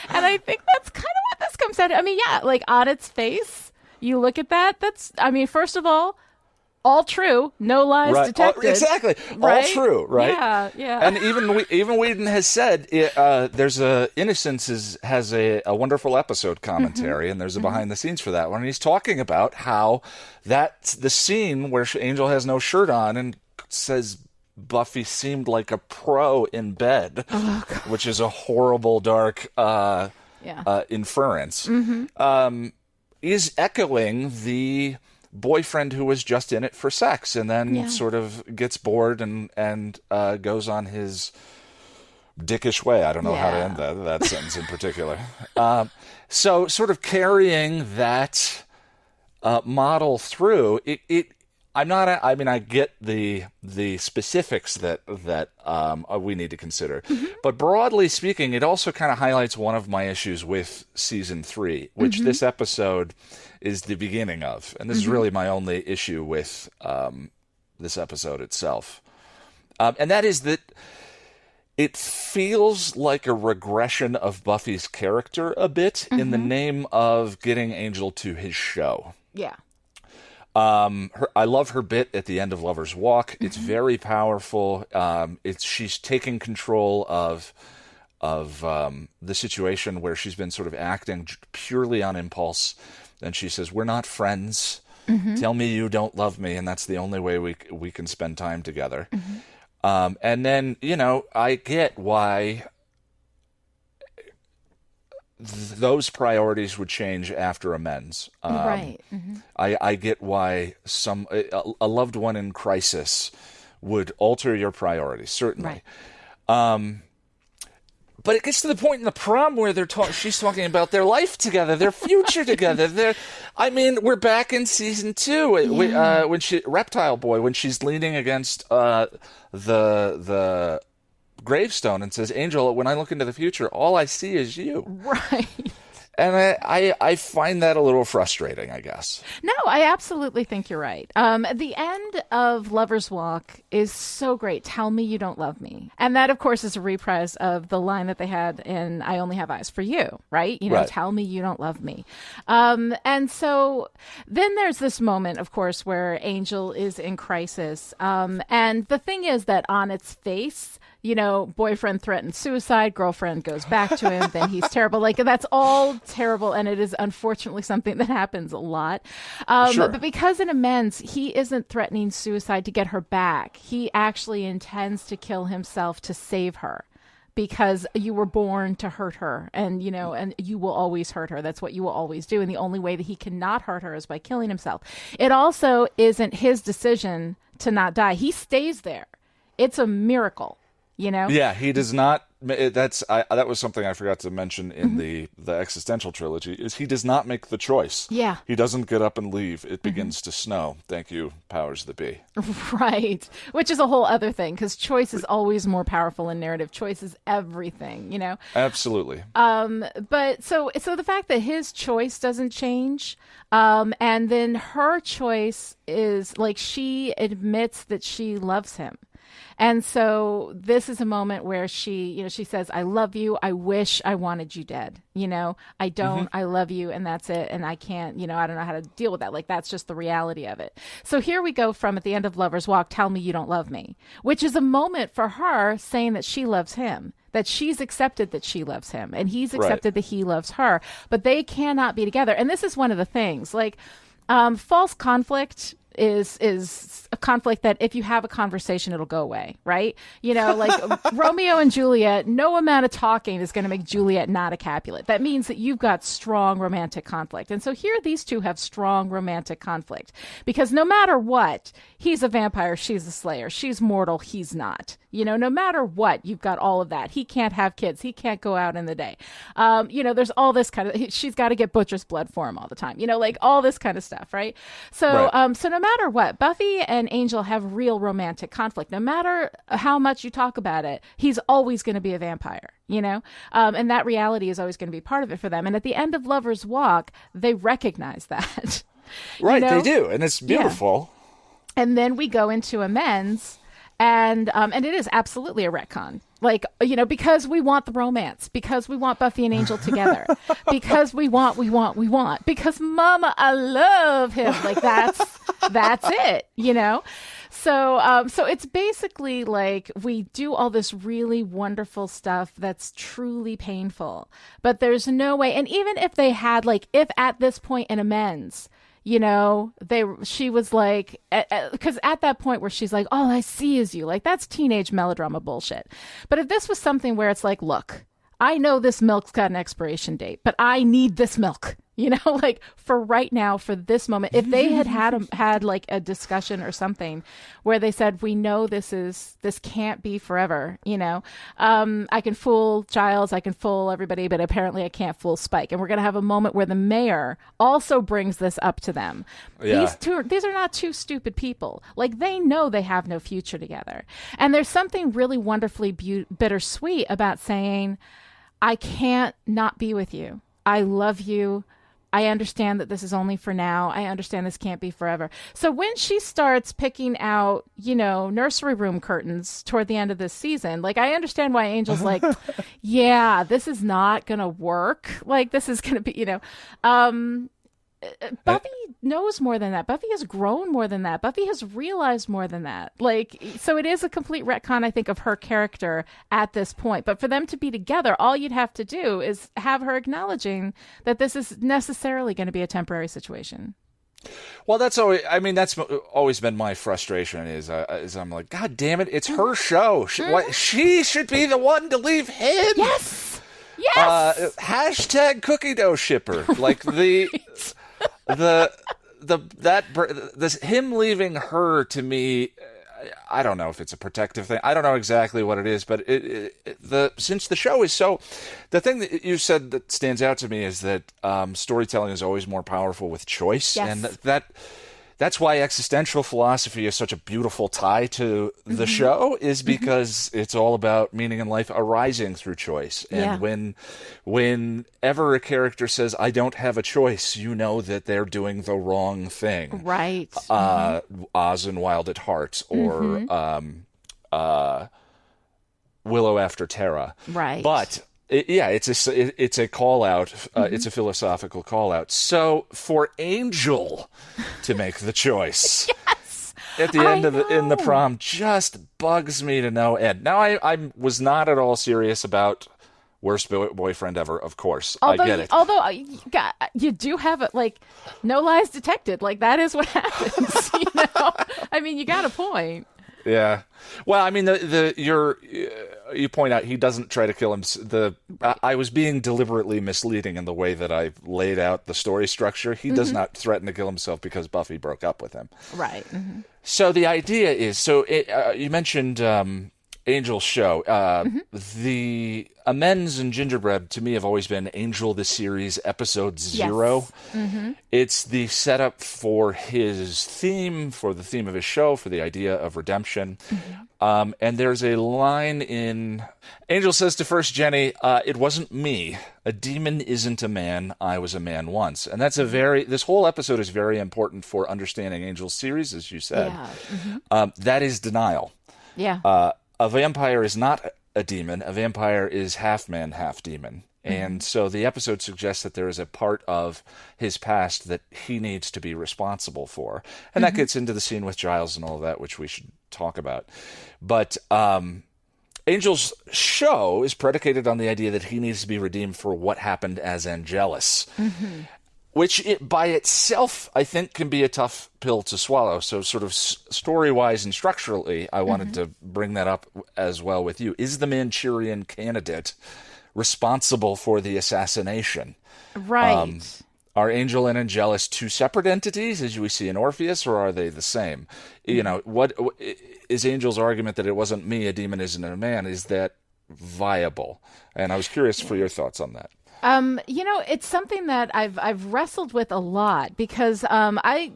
And I think that's kind of what this comes down to. I mean, yeah, like on its face, you look at that. That's, I mean, first of all true, no lies detected. Exactly, right? All true, right? Yeah, yeah. And even Whedon has said there's Innocence has a wonderful episode commentary, and there's a behind the scenes for that one. And he's talking about how that's the scene where Angel has no shirt on and says Buffy seemed like a pro in bed, which is a horrible, dark inference. Mm-hmm. Is echoing the boyfriend who was just in it for sex and then sort of gets bored and goes on his dickish way. I don't know how to end that sentence in particular. So sort of carrying that model through I get the specifics that we need to consider, but broadly speaking, it also kind of highlights one of my issues with season 3, which this episode is the beginning of, and this is really my only issue with this episode itself, and that is that it feels like a regression of Buffy's character a bit in the name of getting Angel to his show. Yeah. I love her bit at the end of Lover's Walk. It's very powerful. She's taking control of the situation where she's been sort of acting purely on impulse. And she says, "We're not friends. Tell me you don't love me, and that's the only way we can spend time together." And then, I get why those priorities would change after Amends. Right. I get why a loved one in crisis would alter your priorities, certainly. Right. But it gets to the point in the prom where she's talking about their life together, their future together. We're back in season 2 when Reptile Boy, when she's leaning against the gravestone and says, "Angel, when I look into the future, all I see is you." Right. And I find that a little frustrating, I guess. No, I absolutely think you're right. The end of Lover's Walk is so great. "Tell me you don't love me." And that, of course, is a reprise of the line that they had in I Only Have Eyes for You, right? Right. "Tell me you don't love me." And so then there's this moment, of course, where Angel is in crisis. And the thing is that on its face, boyfriend threatens suicide, girlfriend goes back to him, then he's terrible. Like, that's all terrible, and it is unfortunately something that happens a lot. Sure. But because in Amends, he isn't threatening suicide to get her back. He actually intends to kill himself to save her. Because you were born to hurt her, and and you will always hurt her. That's what you will always do. And the only way that he cannot hurt her is by killing himself. It also isn't his decision to not die. He stays there. It's a miracle. Yeah, he does not. That was something I forgot to mention in the existential trilogy. Is he does not make the choice. Yeah, he doesn't get up and leave. It begins to snow. Thank you, powers that be. Right, which is a whole other thing, because choice is always more powerful in narrative. Choice is everything. Absolutely. But so the fact that his choice doesn't change, and then her choice is like she admits that she loves him. And so this is a moment where she says, I love you. I wish I wanted you dead. I don't, I love you. And that's it. And I can't, I don't know how to deal with that. Like, that's just the reality of it. So here we go from at the end of Lover's Walk, tell me you don't love me, which is a moment for her saying that she loves him, that she's accepted that she loves him and he's accepted that he loves her, but they cannot be together. And this is one of the things, like, false conflict is a conflict that if you have a conversation, it'll go away, right? Like Romeo and Juliet, no amount of talking is going to make Juliet not a Capulet. That means that you've got strong romantic conflict. And so here these two have strong romantic conflict because no matter what, he's a vampire, she's a slayer, she's mortal, he's not. No matter what, you've got all of that. He can't have kids. He can't go out in the day. There's all this kind of, she's got to get butcher's blood for him all the time, like all this kind of stuff. Right. So, so no matter what, Buffy and Angel have real romantic conflict. No matter how much you talk about it, he's always going to be a vampire, and that reality is always going to be part of it for them. And at the end of Lover's Walk, they recognize that. Right. They do. And it's beautiful. Yeah. And then we go into Amends. And it is absolutely a retcon, like, because we want the romance, because we want Buffy and Angel together, because we want, because Mama, I love him. Like that's it, So it's basically like we do all this really wonderful stuff that's truly painful, but there's no way. And even if they had, like, if at this point in Amends, she was like, because at that point where she's like, all I see is you, like, that's teenage melodrama bullshit. But if this was something where it's like, look, I know this milk's got an expiration date, but I need this milk, like for right now, for this moment. If they had like a discussion or something where they said, we know this can't be forever, I can fool Giles, I can fool everybody, but apparently I can't fool Spike. And we're going to have a moment where the mayor also brings this up to them. Yeah. These are not two stupid people. Like, they know they have no future together. And there's something really wonderfully bittersweet about saying, I can't not be with you. I love you. I understand that this is only for now. I understand this can't be forever. So when she starts picking out, nursery room curtains toward the end of this season, like, I understand why Angel's like, yeah, this is not going to work. Like, this is going to be, Buffy knows more than that. Buffy has grown more than that. Buffy has realized more than that. Like, so it is a complete retcon, I think, of her character at this point. But for them to be together, all you'd have to do is have her acknowledging that this is necessarily going to be a temporary situation. Well, that's always been my frustration is I'm like, God damn it, it's her show. She should be the one to leave him. Yes. Yes. Hashtag cookie dough shipper. Like him leaving her, to me, I don't know if it's a protective thing. I don't know exactly what it is, but since the show is so, the thing that you said that stands out to me is that storytelling is always more powerful with choice, and that's why existential philosophy is such a beautiful tie to the show, is because it's all about meaning in life arising through choice. And whenever a character says, I don't have a choice, you know that they're doing the wrong thing. Right. Oz in Wild at Heart, or Willow After Terra. Right. But it's a call out. It's a philosophical call out. So for Angel to make the choice at the end in the prom just bugs me to no end. Now I was not at all serious about worst boyfriend ever. Of course, I get it. Although you do have it, like, no lies detected. Like, that is what happens. I mean, you got a point. Yeah. Well, I mean, you point out he doesn't try to kill him. I was being deliberately misleading in the way that I laid out the story structure. He does not threaten to kill himself because Buffy broke up with him. Right. Mm-hmm. So the idea is, you mentioned Angel's show. The Amends and Gingerbread, to me, have always been Angel the Series episode 0. Yes. Mm-hmm. It's the setup for his theme, for the theme of his show, for the idea of redemption. Mm-hmm. And there's a line in Angel says to First Jenny, it wasn't me. A demon isn't a man. I was a man once. And that's this whole episode is very important for understanding Angel's series, as you said. Yeah. Mm-hmm. That is denial. Yeah. A vampire is not a demon. A vampire is half man, half demon. And so the episode suggests that there is a part of his past that he needs to be responsible for. And that gets into the scene with Giles and all of that, which we should talk about. But Angel's show is predicated on the idea that he needs to be redeemed for what happened as Angelus. Which by itself, I think, can be a tough pill to swallow. So sort of story-wise and structurally, I wanted to bring that up as well with you. Is the Manchurian Candidate responsible for the assassination? Right. Are Angel and Angelus two separate entities, as we see in Orpheus, or are they the same? You know, what is Angel's argument that it wasn't me, a demon isn't a man? Is that viable? And I was curious for your thoughts on that. You know, it's something that I've wrestled with a lot because I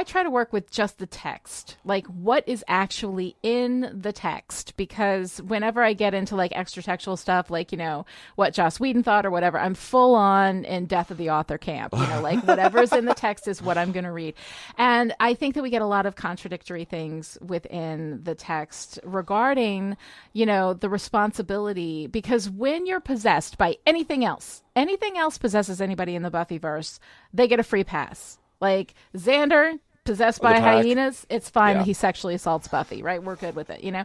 try to work with just the text, like what is actually in the text, because whenever I get into like extra textual stuff, like, you know, what Joss Whedon thought or whatever, I'm full on in death of the author camp, you know, like whatever's in the text is what I'm going to read. And I think that we get a lot of contradictory things within the text regarding, you know, the responsibility, because when you're possessed by anything else possesses anybody in the Buffyverse, they get a free pass. Like Xander possessed by hyenas, it's fine that he sexually assaults Buffy, right? We're good with it, you know?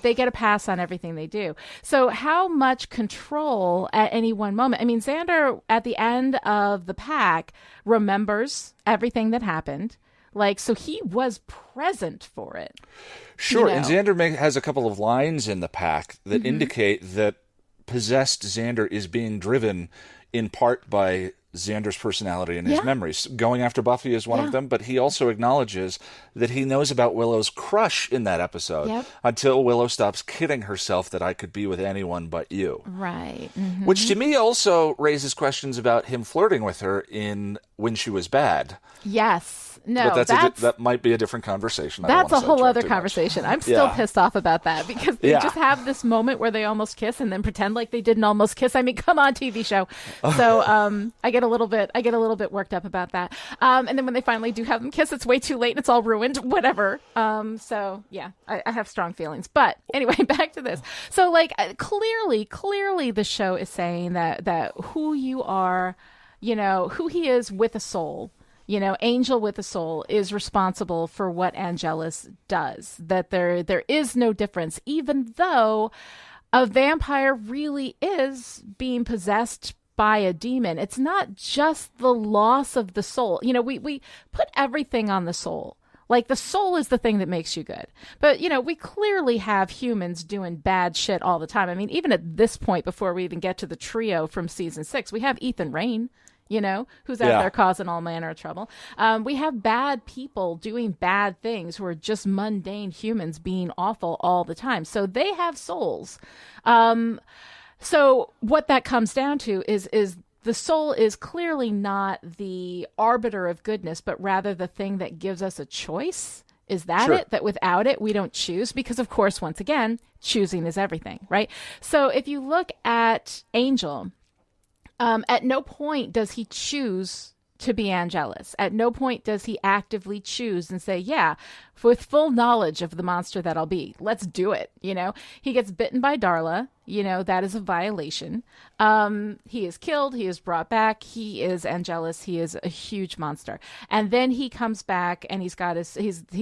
They get a pass on everything they do. So how much control at any one moment? I mean, Xander at the end of the pack remembers everything that happened. Like, so he was present for it. Sure, you know? and Xander has a couple of lines in the pack that indicate that possessed Xander is being driven in part by Xander's personality and his memories. Going after Buffy is one of them, but he also acknowledges that he knows about Willow's crush in that episode until Willow stops kidding herself that I could be with anyone but you. Right. Which to me also raises questions about him flirting with her in When She Was Bad. Yes. No, but that might be a different conversation. That's a whole other conversation. I'm still pissed off about that because they just have this moment where they almost kiss and then pretend like they didn't almost kiss. I mean, come on, TV show. So I get a little bit worked up about that. And then when they finally do have them kiss, it's way too late and it's all ruined. Whatever. So yeah, I have strong feelings. But anyway, back to this. So like clearly, the show is saying that who you are, you know, who he is with a soul. You know, Angel with a soul is responsible for what Angelus does, that there is no difference, even though a vampire really is being possessed by a demon. It's not just the loss of the soul. You know, we put everything on the soul. Like the soul is the thing that makes you good. But, you know, we clearly have humans doing bad shit all the time. I mean, even at this point, before we even get to the trio from season 6, we have Ethan Rayne, you know, who's out there causing all manner of trouble. We have bad people doing bad things who are just mundane humans being awful all the time. So they have souls. So what that comes down to is the soul is clearly not the arbiter of goodness, but rather the thing that gives us a choice. Is that it? That without it, we don't choose? Because, of course, once again, choosing is everything, right? So if you look at Angel, at no point does he choose to be Angelus. At no point does he actively choose and say, yeah, with full knowledge of the monster that I'll be, let's do it. You know, he gets bitten by Darla. You know, that is a violation. He is killed. He is brought back. He is Angelus. He is a huge monster. And then he comes back and he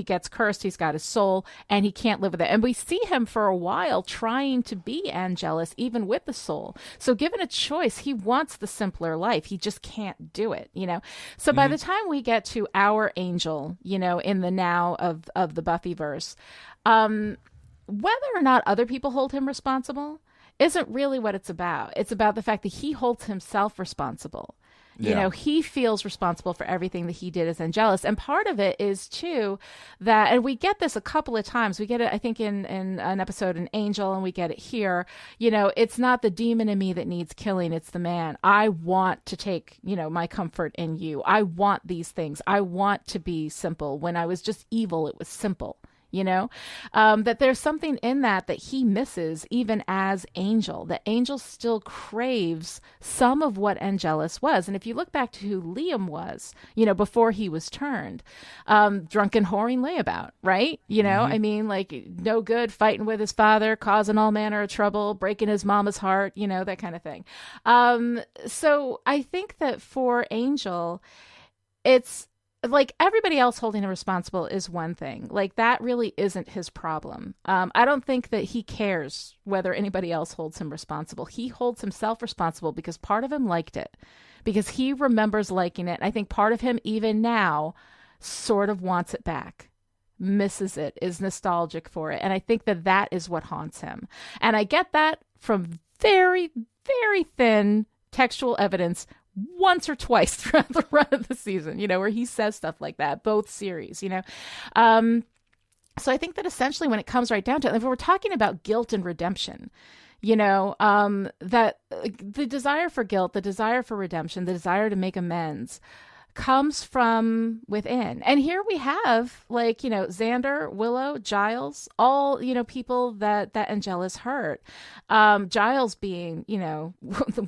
gets cursed. He's got his soul and he can't live with it. And we see him for a while trying to be Angelus, even with the soul. So given a choice, he wants the simpler life. He just can't do it, you know? So by the time we get to our Angel, you know, in the now of the Buffyverse, whether or not other people hold him responsible isn't really what it's about. It's about the fact that he holds himself responsible. You know, he feels responsible for everything that he did as Angelus. And part of it is, too, that, and we get this a couple of times. We get it, I think, in an episode in Angel, and we get it here. You know, it's not the demon in me that needs killing. It's the man. I want to take, you know, my comfort in you. I want these things. I want to be simple. When I was just evil, it was simple. that there's something in that he misses even as Angel, that Angel still craves some of what Angelus was. And if you look back to who Liam was, before he was turned, drunken whoring layabout, right? I mean, like, no good, fighting with his father, causing all manner of trouble, breaking his mama's heart, that kind of thing. So I think that for Angel, it's like everybody else holding him responsible is one thing. Like, that really isn't his problem. I don't think that he cares whether anybody else holds him responsible. He holds himself responsible because part of him liked it, because he remembers liking it. I think part of him, even now, sort of wants it back, misses it, is nostalgic for it. And I think that is what haunts him. And I get that from very, very thin textual evidence once or twice throughout the run of the season, where he says stuff like that, both series, So I think that essentially when it comes right down to it, if we're talking about guilt and redemption, that the desire for guilt, the desire for redemption, the desire to make amends comes from within. And here we have, like, Xander, Willow, Giles, all, people that Angelus hurt. Giles being,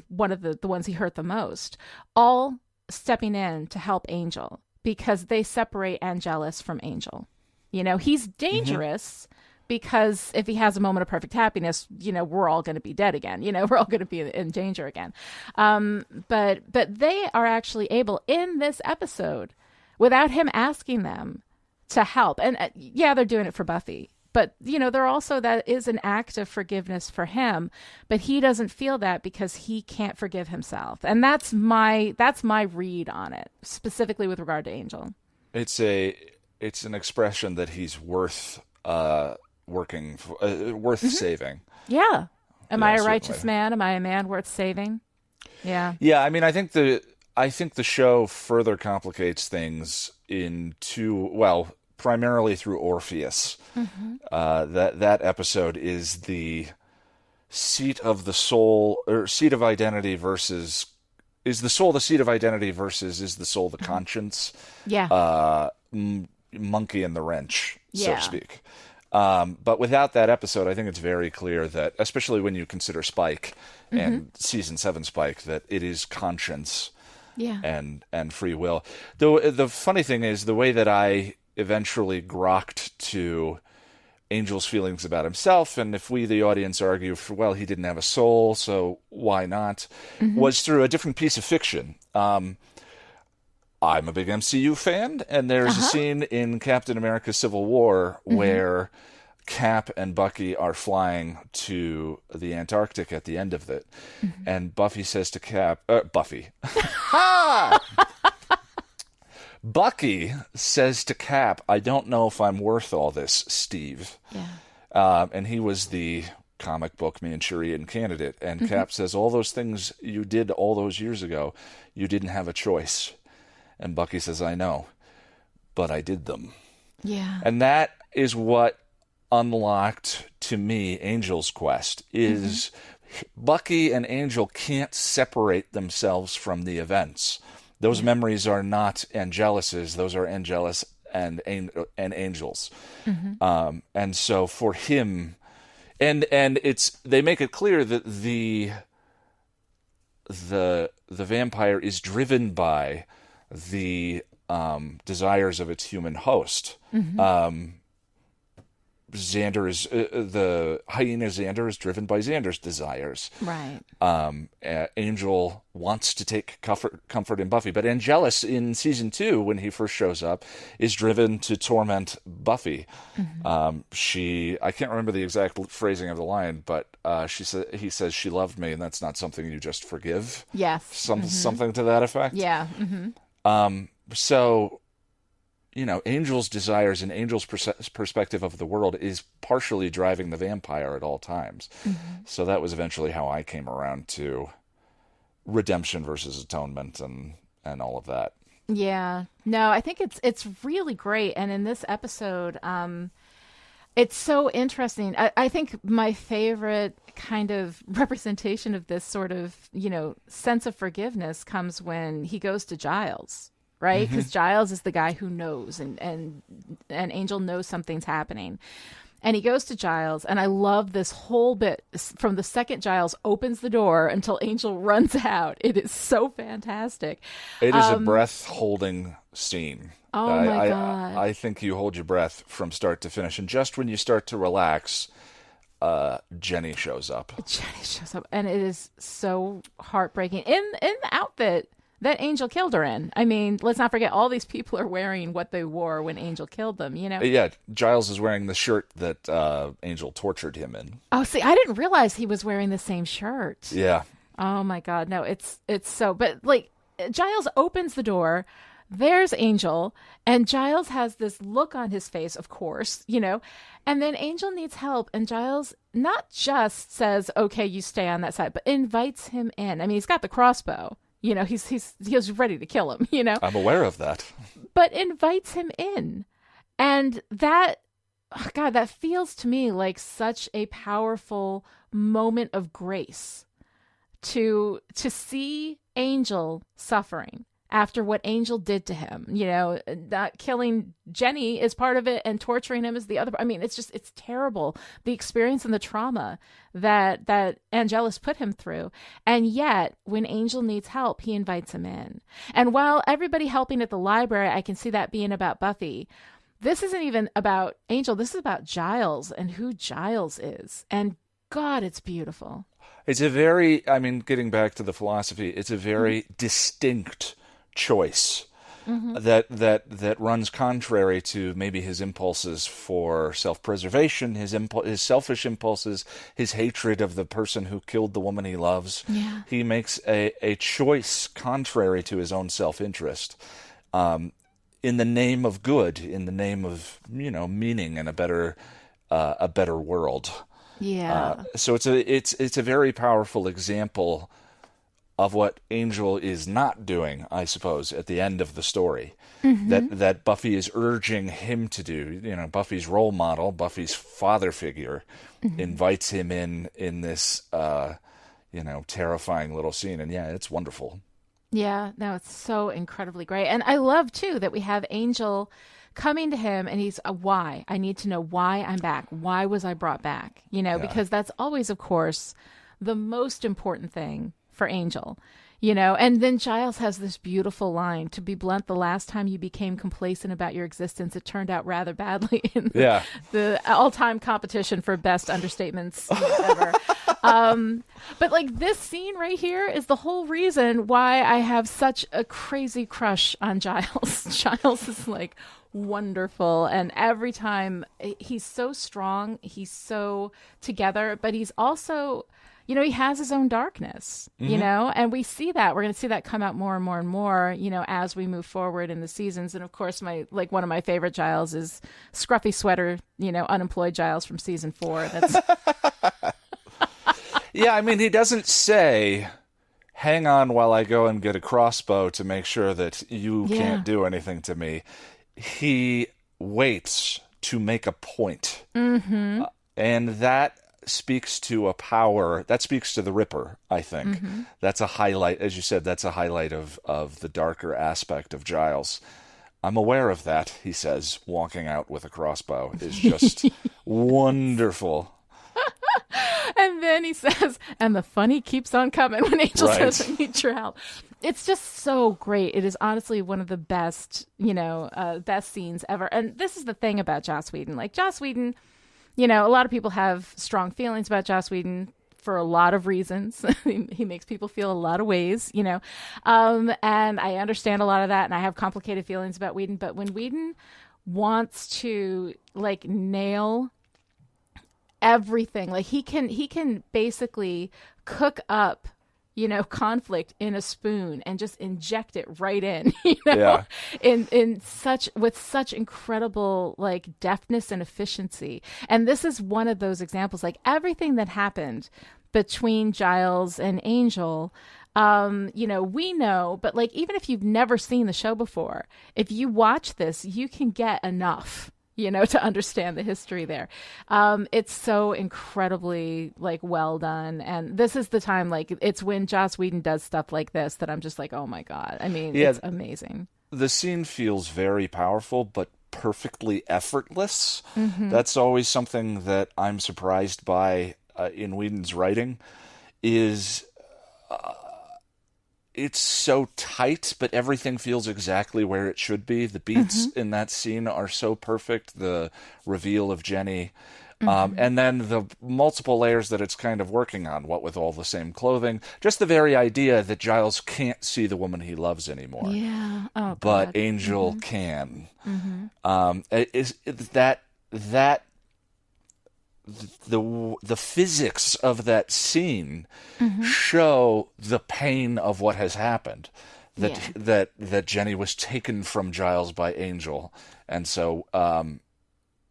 one of the ones he hurt the most, all stepping in to help Angel because they separate Angelus from Angel. He's dangerous because if he has a moment of perfect happiness, we're all going to be dead again. We're all going to be in danger again. But they are actually able in this episode, without him asking them, to help. And they're doing it for Buffy. But, they're also, that is an act of forgiveness for him. But he doesn't feel that because he can't forgive himself. And that's my read on it, specifically with regard to Angel. It's an expression that he's worth working for, worth saving. Yeah. Am I a certainly. righteous man? Am I a man worth saving? Yeah. Yeah, I mean, I think the show further complicates things primarily through Orpheus. That episode is the seat of the soul, or seat of identity versus, is the soul the seat of identity versus is the soul the conscience? Yeah. Monkey in the wrench, so to speak. But without that episode, I think it's very clear that, especially when you consider Spike and season 7 Spike, that it is conscience and free will. The funny thing is, the way that I eventually grokked to Angel's feelings about himself, and if we, the audience, argue, he didn't have a soul, so why not, was through a different piece of fiction. I'm a big MCU fan, and there's a scene in Captain America Civil War where Cap and Bucky are flying to the Antarctic at the end of it. And Buffy says to Cap, Buffy. Bucky says to Cap, I don't know if I'm worth all this, Steve. Yeah. And he was the comic book Manchurian Candidate. And Cap says, all those things you did all those years ago, you didn't have a choice. And Bucky says, I know, but I did them. Yeah. And that is what unlocked, to me, Angel's quest, is Bucky and Angel can't separate themselves from the events. Those memories are not Angelus's. Those are Angelus and Angel's. And so for him, and they make it clear that the vampire is driven by the desires of its human host. Xander is the hyena. Xander is driven by Xander's desires. Right. Angel wants to take comfort in Buffy, but Angelus in season 2, when he first shows up, is driven to torment Buffy. I can't remember the exact phrasing of the line, but he says she loved me, and that's not something you just forgive. Yes. Something to that effect. Yeah. So, Angel's desires and Angel's perspective of the world is partially driving the vampire at all times. So that was eventually how I came around to redemption versus atonement and all of that. Yeah. No, I think it's really great. And in this episode, it's so interesting. I think my favorite kind of representation of this sort of, sense of forgiveness comes when he goes to Giles. right? Because Giles is the guy who knows, and Angel knows something's happening. And he goes to Giles, and I love this whole bit from the second Giles opens the door until Angel runs out. It is so fantastic. It is a breath-holding scene. Oh, my God. I think you hold your breath from start to finish. And just when you start to relax, Jenny shows up. Jenny shows up, and it is so heartbreaking. In the outfit that Angel killed her in. I mean, let's not forget, all these people are wearing what they wore when Angel killed them, you know? Yeah, Giles is wearing the shirt that Angel tortured him in. Oh, see, I didn't realize he was wearing the same shirt. Yeah. Oh, my God. No, it's so... But, like, Giles opens the door, there's Angel, and Giles has this look on his face, of course, you know, and then Angel needs help, and Giles not just says, okay, you stay on that side, but invites him in. I mean, he's got the crossbow. You know, he's ready to kill him, you know. I'm aware of that. But invites him in. And that, oh God, that feels to me like such a powerful moment of grace to see Angel suffering after what Angel did to him. You know, not killing Jenny is part of it and torturing him is the other. I mean, it's terrible. The experience and the trauma that Angelus put him through. And yet, when Angel needs help, he invites him in. And while everybody helping at the library, I can see that being about Buffy, this isn't even about Angel. This is about Giles and who Giles is. And God, it's beautiful. It's a very, I mean, getting back to the philosophy, it's a very distinct choice that runs contrary to maybe his impulses for self-preservation, his selfish impulses, his hatred of the person who killed the woman he loves. Yeah. He makes a choice contrary to his own self-interest, in the name of good, in the name of, you know, meaning and a better world. Yeah. So it's a very powerful example of what Angel is not doing, I suppose, at the end of the story, that Buffy is urging him to do. You know, Buffy's role model, Buffy's father figure, invites him in this, you know, terrifying little scene. And yeah, it's wonderful. Yeah, no, it's so incredibly great. And I love, too, that we have Angel coming to him and he's, why? I need to know why I'm back. Why was I brought back? You know, because that's always, of course, the most important thing for Angel, you know. And then Giles has this beautiful line, to be blunt, the last time you became complacent about your existence, it turned out rather badly in the all-time competition for best understatements ever. But like this scene right here is the whole reason why I have such a crazy crush on Giles. Giles is like wonderful, and every time he's so strong, he's so together, but he's also, you know, he has his own darkness, you know, and we see that. We're going to see that come out more and more and more, you know, as we move forward in the seasons. And of course, one of my favorite Giles is scruffy sweater, you know, unemployed Giles from season 4. That's Yeah, I mean, he doesn't say, hang on while I go and get a crossbow to make sure that you can't do anything to me. He waits to make a point. And that speaks to a power, that speaks to the Ripper, I think. That's a highlight, as you said, that's a highlight of the darker aspect of Giles. I'm aware of that, he says, walking out with a crossbow is just wonderful. And then he says, and the funny keeps on coming when Angel says, I need your help. It's just so great. It is honestly one of the best, you know, best scenes ever. And this is the thing about Joss Whedon. Like, Joss Whedon, you know, a lot of people have strong feelings about Joss Whedon for a lot of reasons. He makes people feel a lot of ways, you know. And I understand a lot of that, and I have complicated feelings about Whedon. But when Whedon wants to, like, nail everything, like he can basically cook up, you know, conflict in a spoon and just inject it right in, you know, with such incredible like deftness and efficiency. And this is one of those examples, like everything that happened between Giles and Angel, you know, we know, but like, even if you've never seen the show before, if you watch this, you can get enough, you know, to understand the history there. It's so incredibly like well done. And this is the time, like it's when Joss Whedon does stuff like this that I'm just like, oh my God. I mean, it's amazing. the scene feels very powerful, but perfectly effortless. Mm-hmm. That's always something that I'm surprised by in Whedon's writing, is it's so tight, but everything feels exactly where it should be. The beats in that scene are so perfect. The reveal of Jenny, and then the multiple layers that it's kind of working on, what with all the same clothing. Just the very idea that Giles can't see the woman he loves anymore. Yeah. Oh, but God. Angel can. Mm-hmm. The physics of that scene show the pain of what has happened. That Jenny was taken from Giles by Angel, and so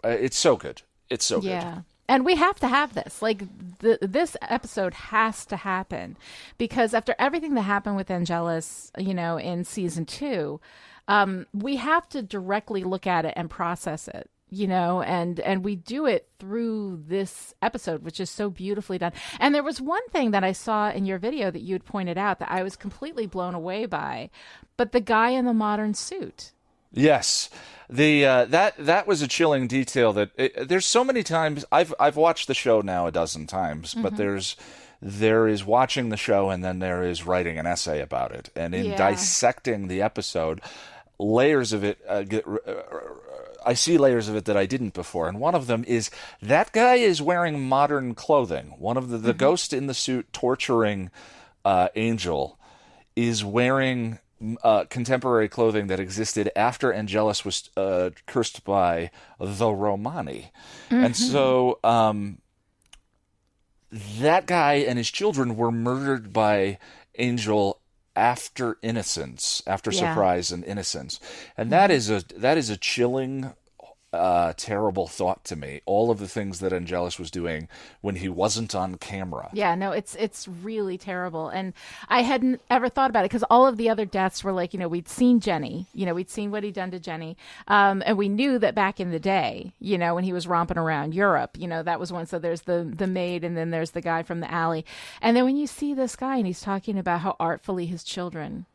it's so good. It's so good. Yeah. And we have to have this. Like, this episode has to happen, because after everything that happened with Angelus, in season 2, we have to directly look at it and process it, and we do it through this episode, which is so beautifully done. And there was one thing that I saw in your video that you had pointed out that I was completely blown away by, but the guy in the modern suit. Yes, that was a chilling detail. There's so many times I've watched the show now a dozen times, but there is watching the show and then there is writing an essay about it, and in dissecting the episode, layers of it I see layers of it that I didn't before, and one of them is that guy is wearing modern clothing. One of the ghost in the suit torturing Angel is wearing contemporary clothing that existed after Angelus was cursed by the Romani. And so that guy and his children were murdered by Angel after innocence, after surprise and innocence. And that is a chilling, terrible thought to me. All of the things that Angelus was doing when he wasn't on camera. Yeah, no, it's really terrible. And I hadn't ever thought about it, because all of the other deaths were like, we'd seen Jenny, we'd seen what he'd done to Jenny. And we knew that back in the day, when he was romping around Europe, that was one. So there's the maid, and then there's the guy from the alley. And then when you see this guy and he's talking about how artfully his children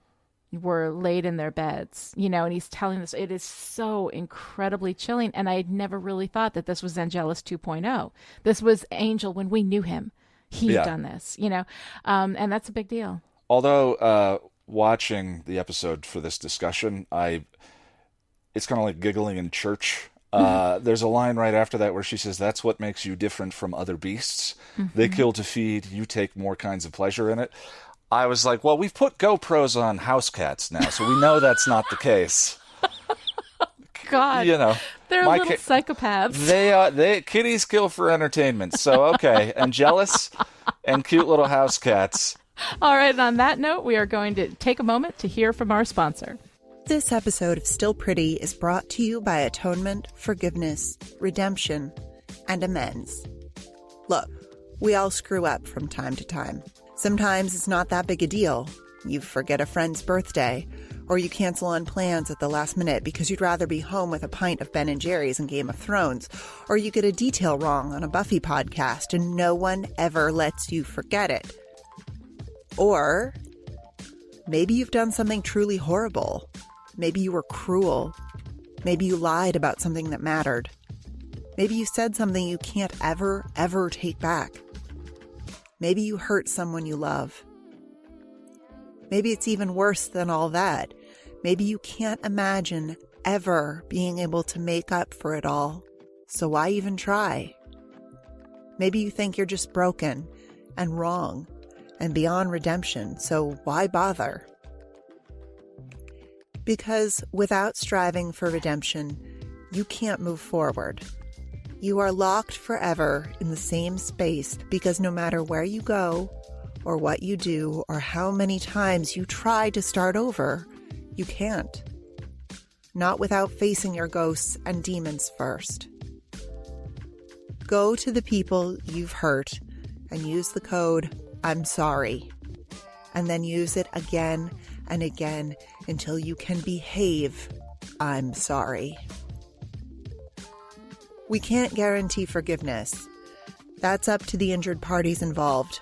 were laid in their beds, and he's telling this, it is so incredibly chilling. And I had never really thought that this was Angelus 2.0. This was Angel when we knew him. He'd done this, and that's a big deal. Although watching the episode for this discussion, it's kind of like giggling in church. There's a line right after that where she says, "That's what makes you different from other beasts. They kill to feed, you take more kinds of pleasure in it." I was like, well, we've put GoPros on house cats now, so we know that's not the case. God, they're little psychopaths. They kitties kill for entertainment. So okay, Angelus and cute little house cats. All right, and on that note, we are going to take a moment to hear from our sponsor. This episode of Still Pretty is brought to you by Atonement, Forgiveness, Redemption, and Amends. Look, we all screw up from time to time. Sometimes it's not that big a deal. You forget a friend's birthday, or you cancel on plans at the last minute because you'd rather be home with a pint of Ben & Jerry's and Game of Thrones, or you get a detail wrong on a Buffy podcast and no one ever lets you forget it. Or maybe you've done something truly horrible. Maybe you were cruel. Maybe you lied about something that mattered. Maybe you said something you can't ever take back. Maybe you hurt someone you love. Maybe it's even worse than all that. Maybe you can't imagine ever being able to make up for it all. So why even try? Maybe you think you're just broken and wrong and beyond redemption, so why bother? Because without striving for redemption, you can't move forward. You are locked forever in the same space, because no matter where you go or what you do or how many times you try to start over, you can't. Not without facing your ghosts and demons first. Go to the people you've hurt and use the code "I'm sorry," and then use it again and again until you can behave "I'm sorry." We can't guarantee forgiveness. That's up to the injured parties involved.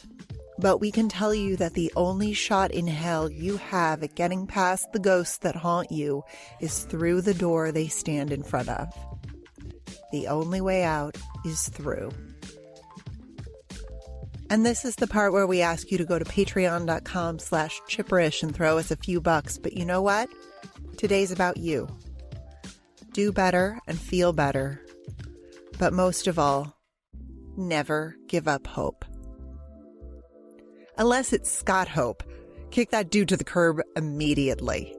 But we can tell you that the only shot in hell you have at getting past the ghosts that haunt you is through the door they stand in front of. The only way out is through. And this is the part where we ask you to go to patreon.com/chipperish and throw us a few bucks. But you know what? Today's about you. Do better and feel better. But most of all, never give up hope. Unless it's Scott Hope. Kick that dude to the curb immediately.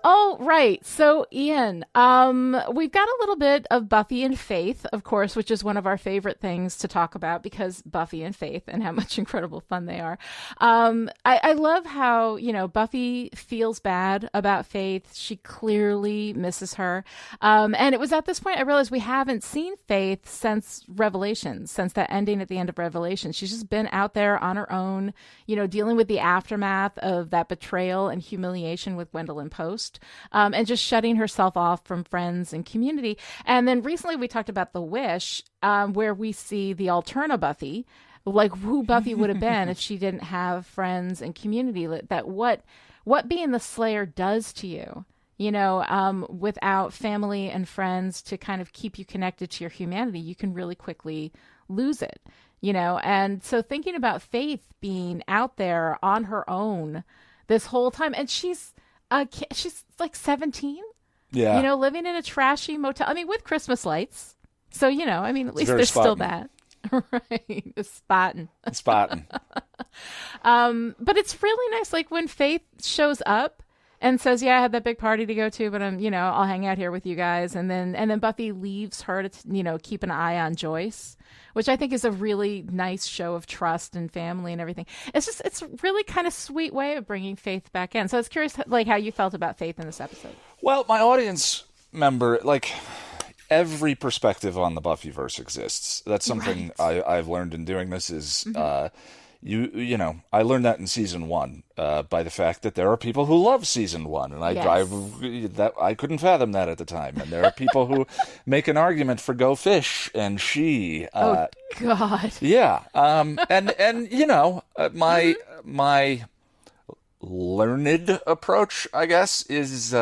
Oh, right. So, Ian, we've got a little bit of Buffy and Faith, of course, which is one of our favorite things to talk about because Buffy and Faith and how much incredible fun they are. I love how, Buffy feels bad about Faith. She clearly misses her. And it was at this point I realized we haven't seen Faith since Revelations, since that ending at the end of Revelations. She's just been out there on her own, dealing with the aftermath of that betrayal and humiliation with Gwendolyn Post. And just shutting herself off from friends and community. And then recently we talked about The Wish, where we see the Alterna Buffy, like who Buffy would have been if she didn't have friends and community. That what being the Slayer does to you, without family and friends to kind of keep you connected to your humanity, you can really quickly lose it, And so thinking about Faith being out there on her own this whole time, and she's like 17, living in a trashy motel. I mean, with Christmas lights. So, at least there's still that. Right. It's spotting. But it's really nice. Like when Faith shows up and says, yeah, I had that big party to go to, but I'll hang out here with you guys. And then Buffy leaves her to, keep an eye on Joyce, which I think is a really nice show of trust and family and everything. It's really kind of sweet way of bringing Faith back in. So I was curious, like, how you felt about Faith in this episode. Well, my audience member, like, every perspective on the Buffyverse exists. That's something I've learned in doing this is, I learned that in season 1 by the fact that there are people who love season 1, and I couldn't fathom that at the time. And there are people who make an argument for Go Fish and She. Oh God. Yeah. My learned approach, I guess, is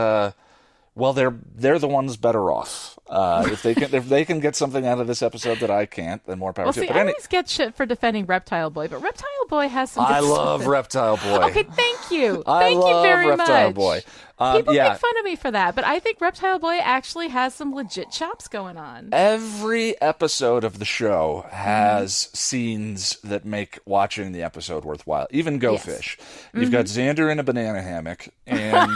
well, they're the ones better off. If they can get something out of this episode that I can't, then more power to them. I always get shit for defending Reptile Boy, but Reptile Boy has some. I love Reptile Boy. Okay, thank you. Thank you very much. Reptile Boy. People make fun of me for that, but I think Reptile Boy actually has some legit chops going on. Every episode of the show has scenes that make watching the episode worthwhile. Even Go Fish. You've got Xander in a banana hammock, and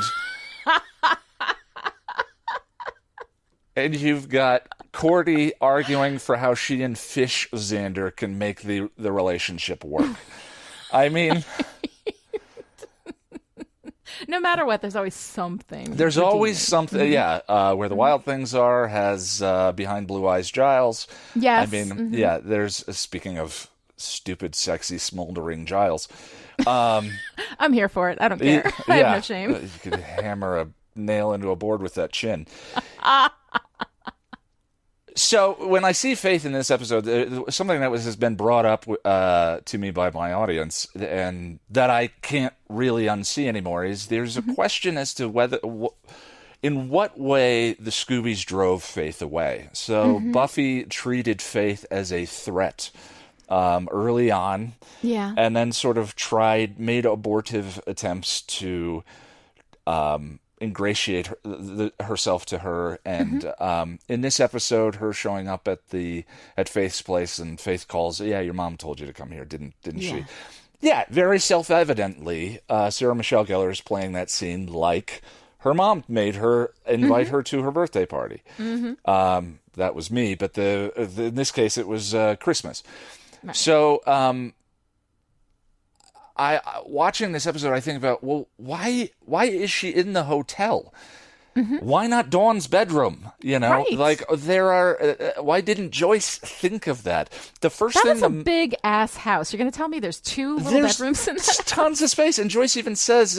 and you've got Cordy arguing for how she and Fish Xander can make the relationship work. I mean, no matter what, there's always something. There's always something, where the Wild Things Are has Behind Blue Eyes Giles. Yes. I mean, there's, speaking of stupid, sexy, smoldering Giles. I'm here for it. I don't care. I have no shame. You could hammer a nail into a board with that chin. So when I see Faith in this episode, something that has been brought up to me by my audience, and that I can't really unsee anymore, is there's a question as to whether, in what way the Scoobies drove Faith away. So Buffy treated Faith as a threat early on, and then sort of made abortive attempts to ingratiate herself to her, and in this episode, her showing up at Faith's place, and Faith calls, your mom told you to come here, didn't she? Yeah, very self-evidently, Sarah Michelle Gellar is playing that scene like her mom made her invite her to her birthday party. That was me, but in this case, it was Christmas. Right. So, watching this episode, I think about, well, why is she in the hotel? Why not Dawn's bedroom? You know, Right. like there are. Why didn't Joyce think of that? The first That thing was a big ass house. You're going to tell me there's 2 little there's bedrooms in that? tons of space, and Joyce even says,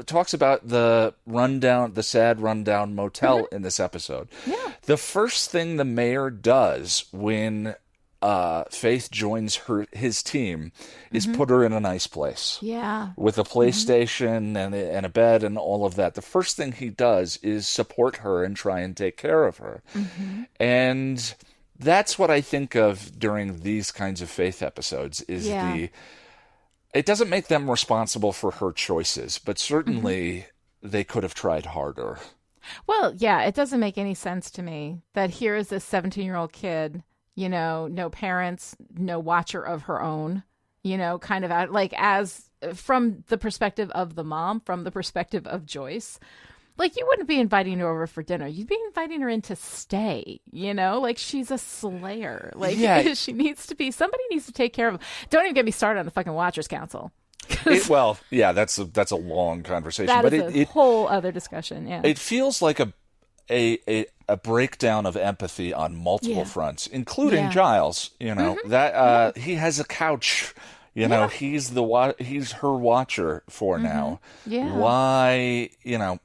talks about the sad rundown motel in this episode. Yeah. The first thing the mayor does when Faith joins his team is put her in a nice place. Yeah. With a PlayStation and a bed and all of that. The first thing he does is support her and try and take care of her. And that's what I think of during these kinds of Faith episodes is it doesn't make them responsible for her choices, but certainly they could have tried harder. Well, yeah, it doesn't make any sense to me that here is this 17-year-old kid, you know, no parents, no watcher of her own, you know, kind of like as from the perspective of the mom, from the perspective of Joyce. Like, you wouldn't be inviting her over for dinner. You'd be inviting her in to stay, you know? Like, she's a slayer. Like, she needs to be, somebody needs to take care of her. Don't even get me started on the fucking Watchers Council. That's a long conversation. That but is a whole other discussion, yeah. It feels like a breakdown of empathy on multiple fronts, including Giles. You know that he has a couch. You know he's her watcher for now. Yeah. Why? You know,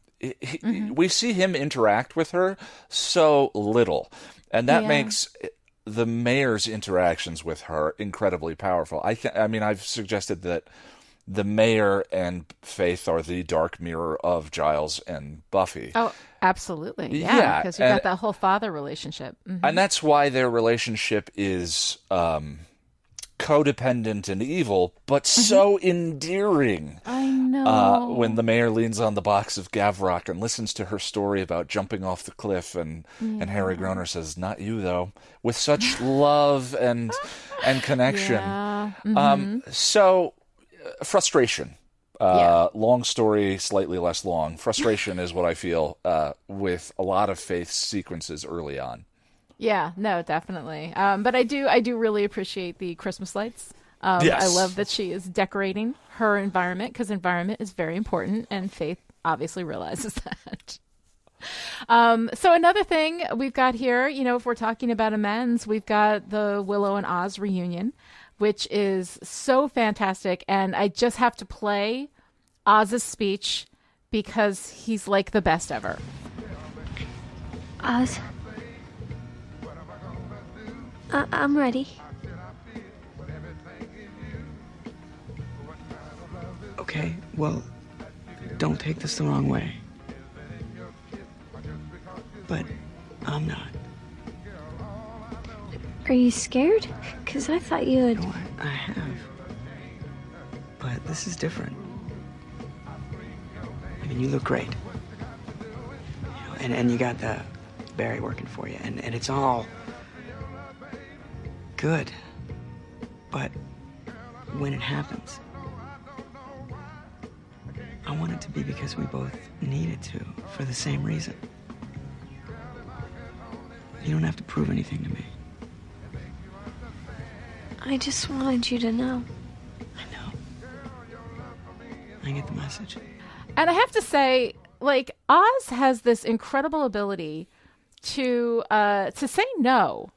we see him interact with her so little, and that makes the mayor's interactions with her incredibly powerful. I mean, I've suggested that the mayor and Faith are the dark mirror of Giles and Buffy. Oh, absolutely. Yeah, because you've got that whole father relationship. And that's why their relationship is codependent and evil, but so endearing. I know. When the mayor leans on the box of Gavrock and listens to her story about jumping off the cliff, and Harry Groner says, "Not you, though," with such love and connection. Yeah. So frustration. Long story, slightly less long. Frustration is what I feel with a lot of Faith's sequences early on. Yeah, no, definitely. But I do really appreciate the Christmas lights. I love that she is decorating her environment because environment is very important, and Faith obviously realizes that. So another thing we've got here, you know, if we're talking about Amends, we've got the Willow and Oz reunion, which is so fantastic. And I just have to play Oz's speech because he's like the best ever. Oz, I'm ready. Okay, well, don't take this the wrong way. But I'm not. Are you scared? Because I thought you had... No, I have. But this is different. I mean, you look great. You know, and you got the Barry working for you, and it's all good. But when it happens, I want it to be because we both needed to, for the same reason. You don't have to prove anything to me. I just wanted you to know. I know. I get the message. And I have to say, like, Oz has this incredible ability to say no.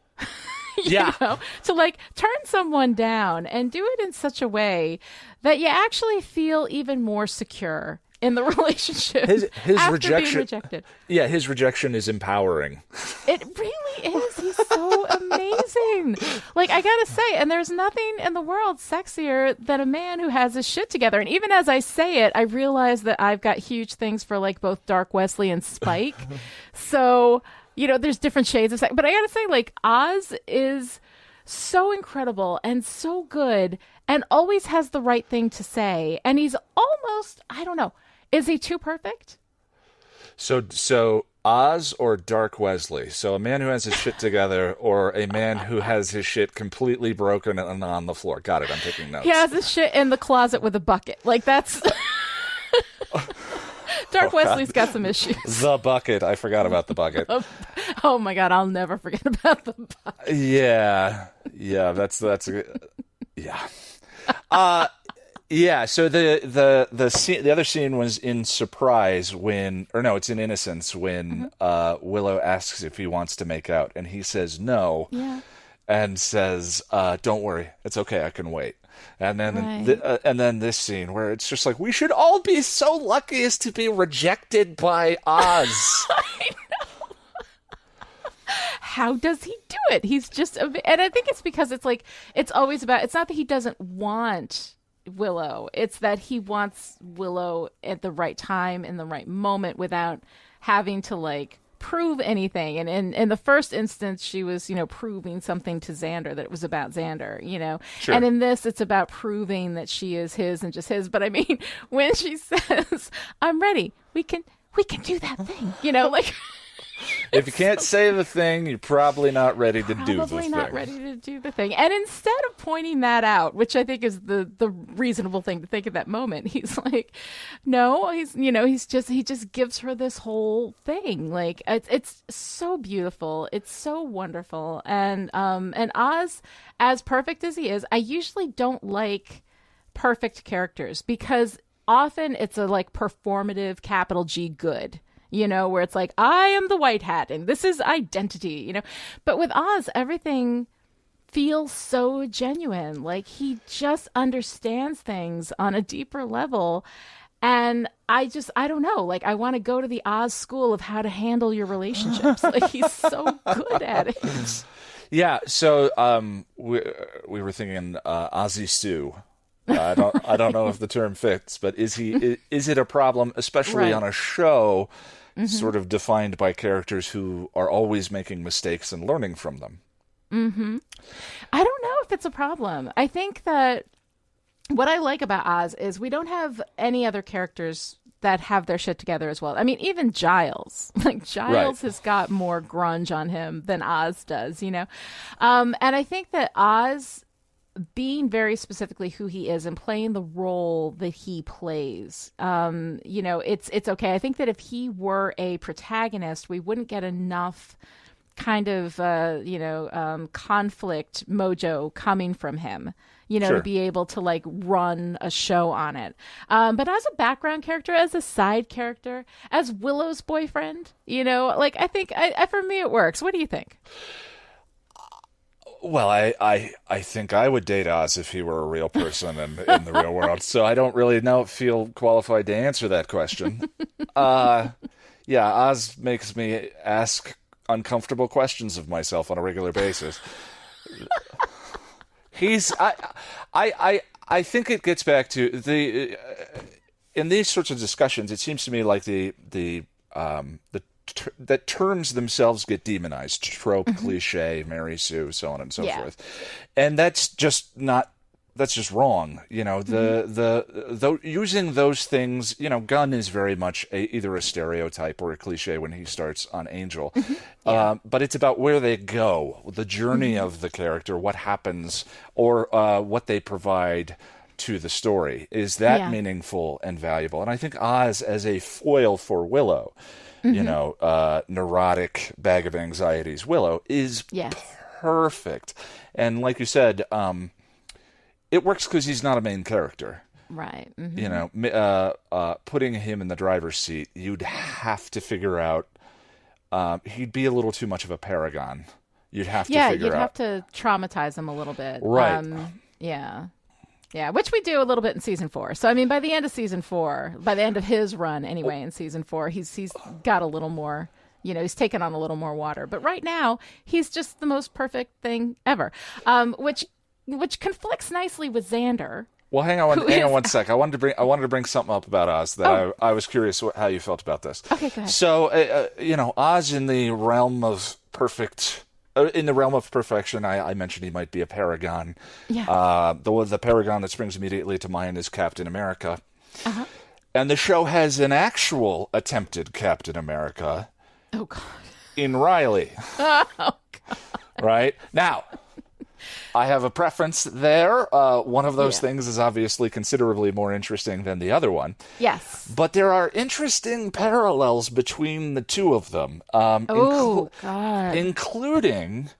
You know, to like turn someone down and do it in such a way that you actually feel even more secure in the relationship. His after rejection, being rejected. Yeah, his rejection is empowering. It really is. He's so amazing. Like, I gotta say, and there's nothing in the world sexier than a man who has his shit together. And even as I say it, I realize that I've got huge things for like both Dark Wesley and Spike. So, you know, there's different shades of sex. But I gotta say, like, Oz is so incredible and so good and always has the right thing to say. And he's almost, I don't know, is he too perfect? So Oz or Dark Wesley? So a man who has his shit together or a man who has his shit completely broken and on the floor? Got it. I'm taking notes. He has his shit in the closet with a bucket. Like, that's... Dark Wesley's got some issues. The bucket. I forgot about the bucket. Oh my God, I'll never forget about the bucket. Yeah. That's yeah. Yeah, so the scene, the other scene was in Surprise it's in Innocence when Willow asks if he wants to make out, and he says no, and says, "Don't worry, it's okay, I can wait." And then and then this scene where it's just like, we should all be so lucky as to be rejected by Oz. How does he do it? He's just, and I think it's because it's like, it's always about, it's not that he doesn't want Willow, it's that he wants Willow at the right time in the right moment without having to like prove anything. And in the first instance, she was, proving something to Xander, that it was about Xander, Sure. And in this, it's about proving that she is his and just his. But I mean, when she says, "I'm ready, we can do that thing," like. If you can't say the thing, you're probably not ready to do the thing. Probably not ready to do the thing. And instead of pointing that out, which I think is the reasonable thing to think at that moment, he's like, no, he just gives her this whole thing. Like, it's so beautiful. It's so wonderful. And Oz, as perfect as he is, I usually don't like perfect characters because often it's a like performative capital G good. Where it's like, I am the white hat and this is identity, But with Oz, everything feels so genuine. Like he just understands things on a deeper level. And I don't know, like I want to go to the Oz school of how to handle your relationships. Like he's so good at it. Yeah. So we were thinking Ozzy Sue. I don't know if the term fits, but is it a problem, especially on a show sort of defined by characters who are always making mistakes and learning from them? I don't know if it's a problem. I think that what I like about Oz is we don't have any other characters that have their shit together as well. I mean, even Giles. Like Giles has got more grunge on him than Oz does, And I think that Oz, being very specifically who he is and playing the role that he plays, it's okay. I think that if he were a protagonist, we wouldn't get enough kind of, conflict mojo coming from him, Sure. to be able to like run a show on it. But as a background character, as a side character, as Willow's boyfriend, like I think for me it works. What do you think? Well, I think I would date Oz if he were a real person and in the real world. So I don't really feel qualified to answer that question. Yeah, Oz makes me ask uncomfortable questions of myself on a regular basis. I think it gets back to in these sorts of discussions, it seems to me like that terms themselves get demonized. Trope, cliche, Mary Sue, so on and so forth. And that's just wrong. Using those things, Gunn is very much either a stereotype or a cliche when he starts on Angel. But it's about where they go, the journey of the character, what happens, or what they provide to the story. Is that meaningful and valuable? And I think Oz, as a foil for Willow, neurotic bag of anxieties, Willow is perfect. And like you said, it works because he's not a main character. Right. Putting him in the driver's seat, you'd have to figure out, he'd be a little too much of a paragon. You'd have to figure out. Yeah, you'd have to traumatize him a little bit. Right. Yeah, which we do a little bit in season 4. So, I mean, by the end of season 4, by the end of his run anyway in season 4, he's got a little more, he's taken on a little more water. But right now, he's just the most perfect thing ever, which conflicts nicely with Xander. Well, hang on one sec. I wanted to bring something up about Oz that I was curious how you felt about this. Okay, go ahead. So, Oz in the realm of perfect. In the realm of perfection, I mentioned he might be a paragon. Yeah. The paragon that springs immediately to mind is Captain America. And the show has an actual attempted Captain America. Oh, God. In Riley. Oh, God. Right? Now, I have a preference there. One of those things is obviously considerably more interesting than the other one. Yes. But there are interesting parallels between the two of them. God. Including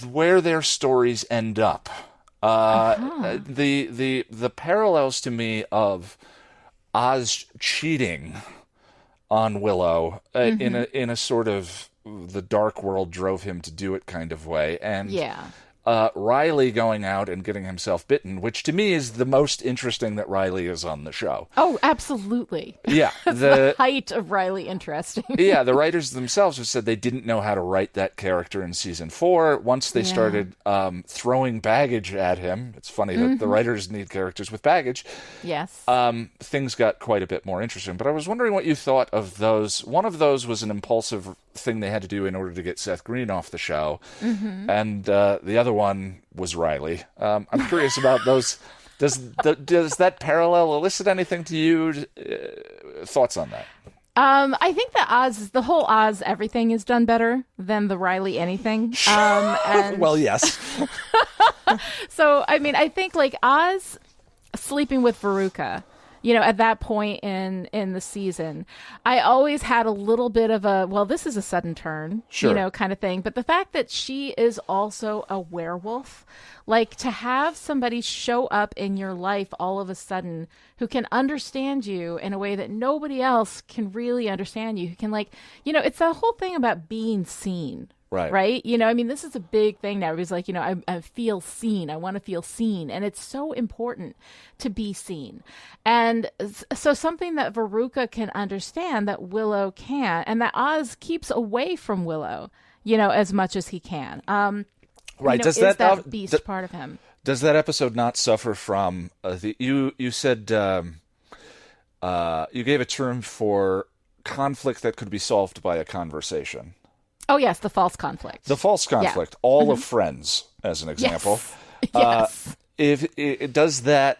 where their stories end up. The parallels to me of Oz cheating on Willow in a sort of the dark world drove him to do it kind of way, and Riley going out and getting himself bitten, which to me is the most interesting that Riley is on the show. Oh, absolutely. Yeah. The height of Riley interesting. Yeah, the writers themselves have said they didn't know how to write that character in season 4. Once they started throwing baggage at him, it's funny that the writers need characters with baggage. Yes. Things got quite a bit more interesting. But I was wondering what you thought of those. One of those was an impulsive thing they had to do in order to get Seth Green off the show. And the other one was Riley. I'm curious about those. Does that parallel elicit anything to you? Thoughts on that? I think that the whole Oz everything is done better than the Riley anything. Well, yes. So, I mean, I think like Oz sleeping with Veruca, at that point in the season, I always had a little bit of a, well, this is a sudden turn, kind of thing. But the fact that she is also a werewolf, like to have somebody show up in your life all of a sudden who can understand you in a way that nobody else can really understand you, who can it's the whole thing about being seen. Right. I mean, this is a big thing now. Everybody's like, I feel seen. I want to feel seen. And it's so important to be seen. And so something that Veruca can understand that Willow can't, and that Oz keeps away from Willow, as much as he can. Right. Does that beast part of him? Does that episode not suffer from you said you gave a term for conflict that could be solved by a conversation? Oh, yes, the false conflict. The false conflict. Yeah. All of Friends, as an example. Yes. Does that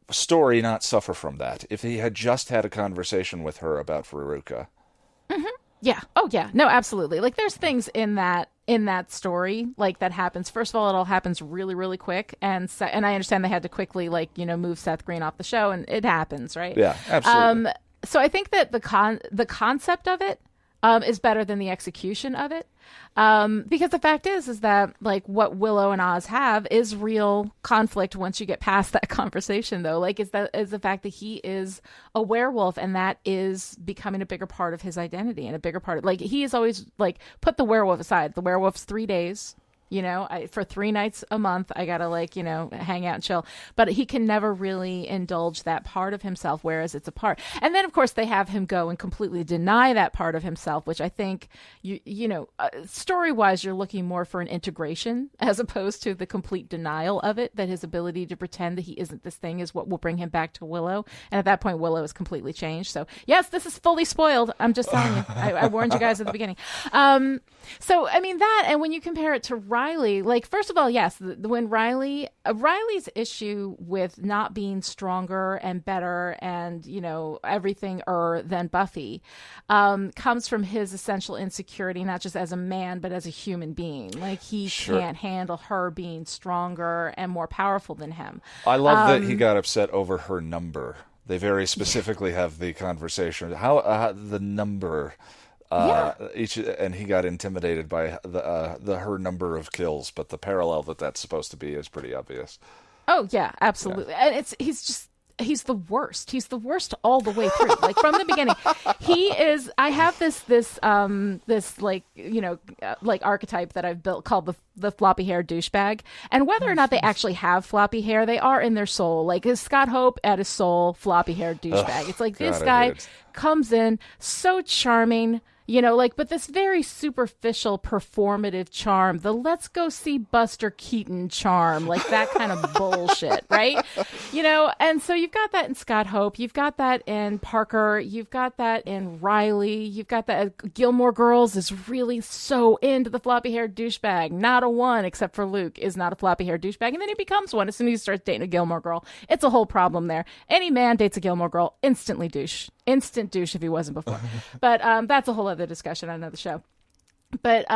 story not suffer from that? If he had just had a conversation with her about Veruca. Yeah. Oh, yeah. No, absolutely. Like, there's things in that story, like, that happens. First of all, it all happens really, really quick. And I understand they had to quickly, move Seth Green off the show, and it happens, right? Yeah, absolutely. So I think that the concept of it is better than the execution of it. Because the fact is that what Willow and Oz have is real conflict once you get past that conversation, though. Is the fact that he is a werewolf, and that is becoming a bigger part of his identity and a bigger part of, he is always put the werewolf aside. The werewolf's 3 days. For 3 nights a month, I gotta hang out and chill. But he can never really indulge that part of himself, whereas it's a part. And then, of course, they have him go and completely deny that part of himself, which I think, story-wise, you're looking more for an integration as opposed to the complete denial of it, that his ability to pretend that he isn't this thing is what will bring him back to Willow. And at that point, Willow is completely changed. So, yes, this is fully spoiled. I'm just telling you. I warned you guys at the beginning. So, I mean, that, and when you compare it to Riley, first of all, yes, when Riley's issue with not being stronger and better and, everything than Buffy, comes from his essential insecurity, not just as a man, but as a human being. He can't handle her being stronger and more powerful than him. I love that he got upset over her number. They very specifically have the conversation. How the number... and he got intimidated by her number of kills, but the parallel that's supposed to be is pretty obvious. Oh yeah, absolutely. Yeah. And he's the worst. He's the worst all the way through. From the beginning, he is. I have this archetype that I've built called the floppy hair douchebag. And whether or not they actually have floppy hair, they are in their soul. Is Scott Hope at his soul floppy hair douchebag? It's this guy comes in so charming. But this very superficial performative charm, the let's go see Buster Keaton charm, that kind of bullshit, right? And so you've got that in Scott Hope, you've got that in Parker, you've got that in Riley, you've got that Gilmore Girls is really so into the floppy haired douchebag. Not a one, except for Luke, is not a floppy haired douchebag, and then he becomes one as soon as he starts dating a Gilmore Girl. It's a whole problem there. Any man dates a Gilmore Girl, instantly douche. Instant douche if he wasn't before. But that's a whole other discussion on another show. But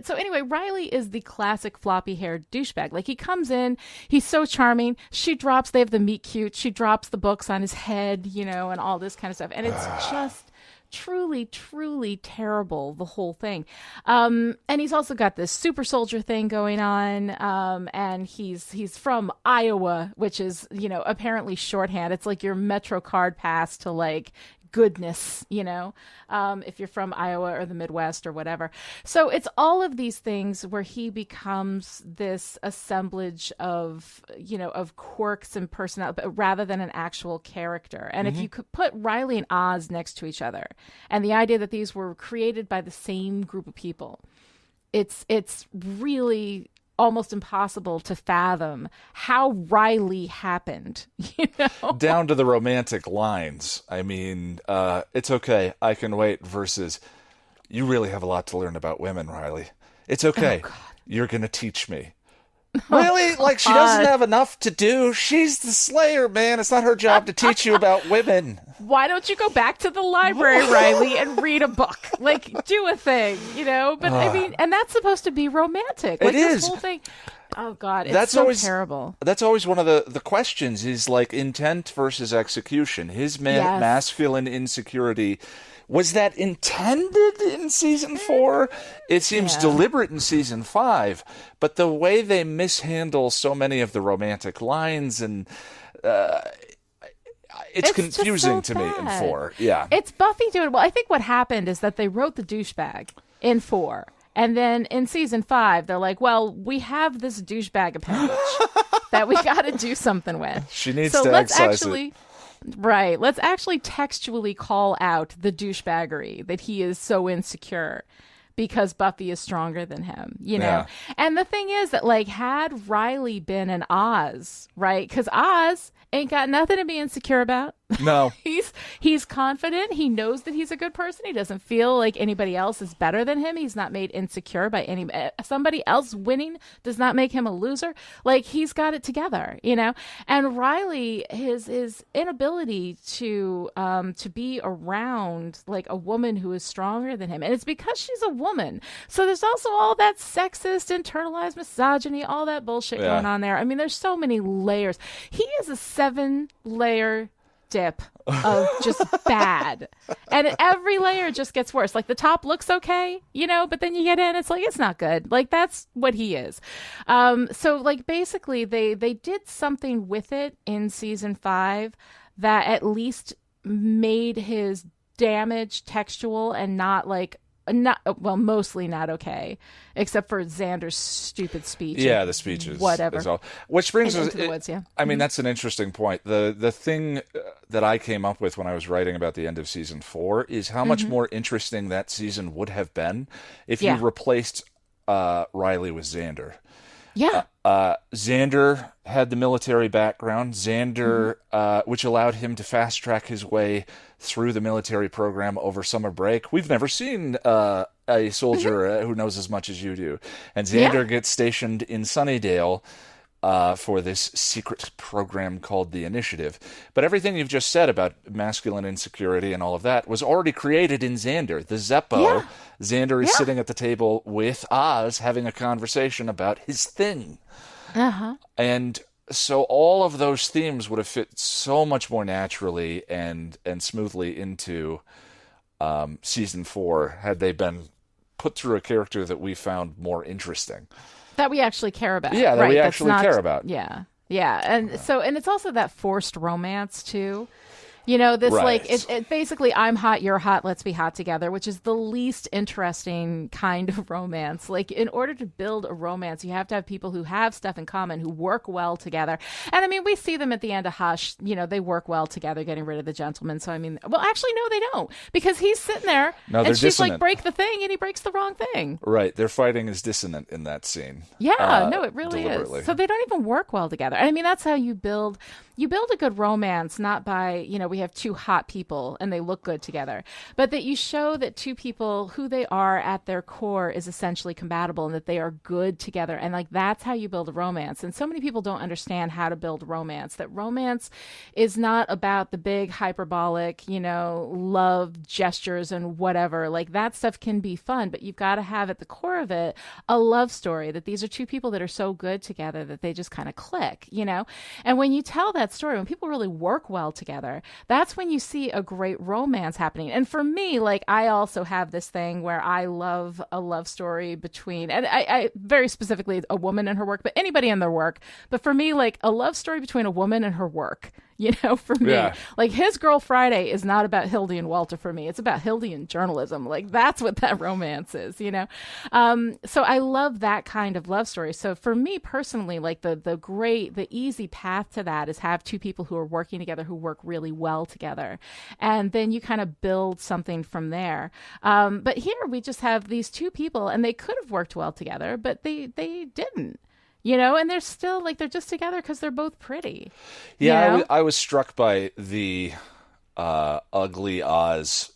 so anyway, Riley is the classic floppy haired douchebag. He comes in, he's so charming. They have the meet cute. She drops the books on his head, and all this kind of stuff. And it's just truly, truly terrible, the whole thing. And he's also got this super soldier thing going on. And he's from Iowa, which is, apparently shorthand. It's like your Metro card pass to like goodness, if you're from Iowa or the Midwest or whatever. So it's all of these things where he becomes this assemblage of, of quirks and personality, but rather than an actual character. And if you could put Riley and Oz next to each other, and the idea that these were created by the same group of people, it's really almost impossible to fathom how Riley happened, Down to the romantic lines. I mean, it's okay, I can wait versus, you really have a lot to learn about women, Riley. It's okay, you're going to teach me. Really? Like, she doesn't have enough to do? She's the Slayer, man. It's not her job to teach you about women. Why don't you go back to the library, Riley, and read a book? Like, do a thing, But I mean, and that's supposed to be romantic. Like, this whole thing. Oh God, it's terrible. That's always one of the questions is like intent versus execution. His masculine insecurity. Was that intended in season 4? It seems deliberate in season 5, but the way they mishandle so many of the romantic lines and it's confusing to me in 4. Yeah, it's Buffy doing well. I think what happened is that they wrote the douchebag in 4. And then in season 5, they're like, well, we have this douchebag appendage that we got to do something with. She needs to excise it. Right. Let's actually textually call out the douchebaggery that he is so insecure because Buffy is stronger than him, Yeah. And the thing is that, like, had Riley been an Oz, right? Because Oz ain't got nothing to be insecure about. No. He's confident. He knows that he's a good person. He doesn't feel like anybody else is better than him. He's not made insecure by somebody else winning does not make him a loser. Like, he's got it together, And Riley, his inability to be around like a woman who is stronger than him, and it's because she's a woman. So there's also all that sexist, internalized misogyny, all that bullshit going on there. I mean, there's so many layers. He is a 7-layer dip of just bad, and every layer just gets worse. Like, the top looks okay, but then you get in, it's like, it's not good. Like, that's what he is. So like, basically they did something with it in season 5 that at least made his damage textual and mostly not okay, except for Xander's stupid speech. Yeah, the speeches. Whatever. Which brings us into the woods, yeah. I mean, that's an interesting point. The thing that I came up with when I was writing about the end of season 4 is how much more interesting that season would have been if you replaced Riley with Xander. Yeah. Xander had the military background. Xander, which allowed him to fast track his way through the military program over summer break. We've never seen a soldier who knows as much as you do. And Xander gets stationed in Sunnydale for this secret program called the Initiative. But everything you've just said about masculine insecurity and all of that was already created in Xander. The Zeppo. Yeah. Xander is sitting at the table with Oz having a conversation about his thing. And so all of those themes would have fit so much more naturally and smoothly into season 4 had they been put through a character that we found more interesting. That we actually care about. Yeah, that we actually care about. Yeah. Yeah. And so, and it's also that forced romance too. This like, it basically, I'm hot, you're hot, let's be hot together, which is the least interesting kind of romance. Like, in order to build a romance, you have to have people who have stuff in common, who work well together. And I mean, we see them at the end of Hush, they work well together, getting rid of the gentleman. So, I mean, well, actually, no, they don't. Because he's sitting there and she's dissonant. like, break the thing, and he breaks the wrong thing. Right. Their fighting is dissonant in that scene. Yeah, no, it really is. So they don't even work well together. I mean, that's how you build a good romance, not by, we have two hot people and they look good together, but that you show that two people, who they are at their core, is essentially compatible and that they are good together. And like, that's how you build a romance. And so many people don't understand how to build romance, that romance is not about the big hyperbolic, love gestures and whatever. Like, that stuff can be fun, but you've got to have at the core of it a love story, that these are two people that are so good together that they just kind of click, And when you tell that story, when people really work well together, that's when you see a great romance happening. And for me, like, I also have this thing where I love a love story between, and I very specifically a woman and her work, but anybody in their work. But for me, like, a love story between a woman and her work. You know, for me, like, His Girl Friday is not about Hildy and Walter for me. It's about Hildy and journalism. Like, that's what that romance is, you know? So I love that kind of love story. So for me personally, like, the easy path to that is have two people who are working together, who work really well together. And then you kind of build something from there. But here we just have these two people, and they could have worked well together, but they didn't. You know, and they're still, like, they're just together because they're both pretty. Yeah, you know? I was struck by the ugly Oz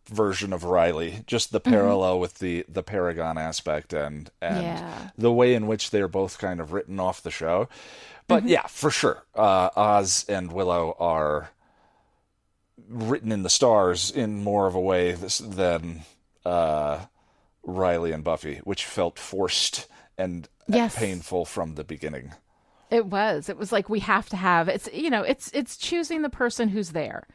version of Riley, just the parallel with the Paragon aspect and the way in which they're both kind of written off the show. But yeah, for sure, Oz and Willow are written in the stars in more of a way than Riley and Buffy, which felt forced and painful from the beginning. It was like, we have to have, it's, you know, it's choosing the person who's there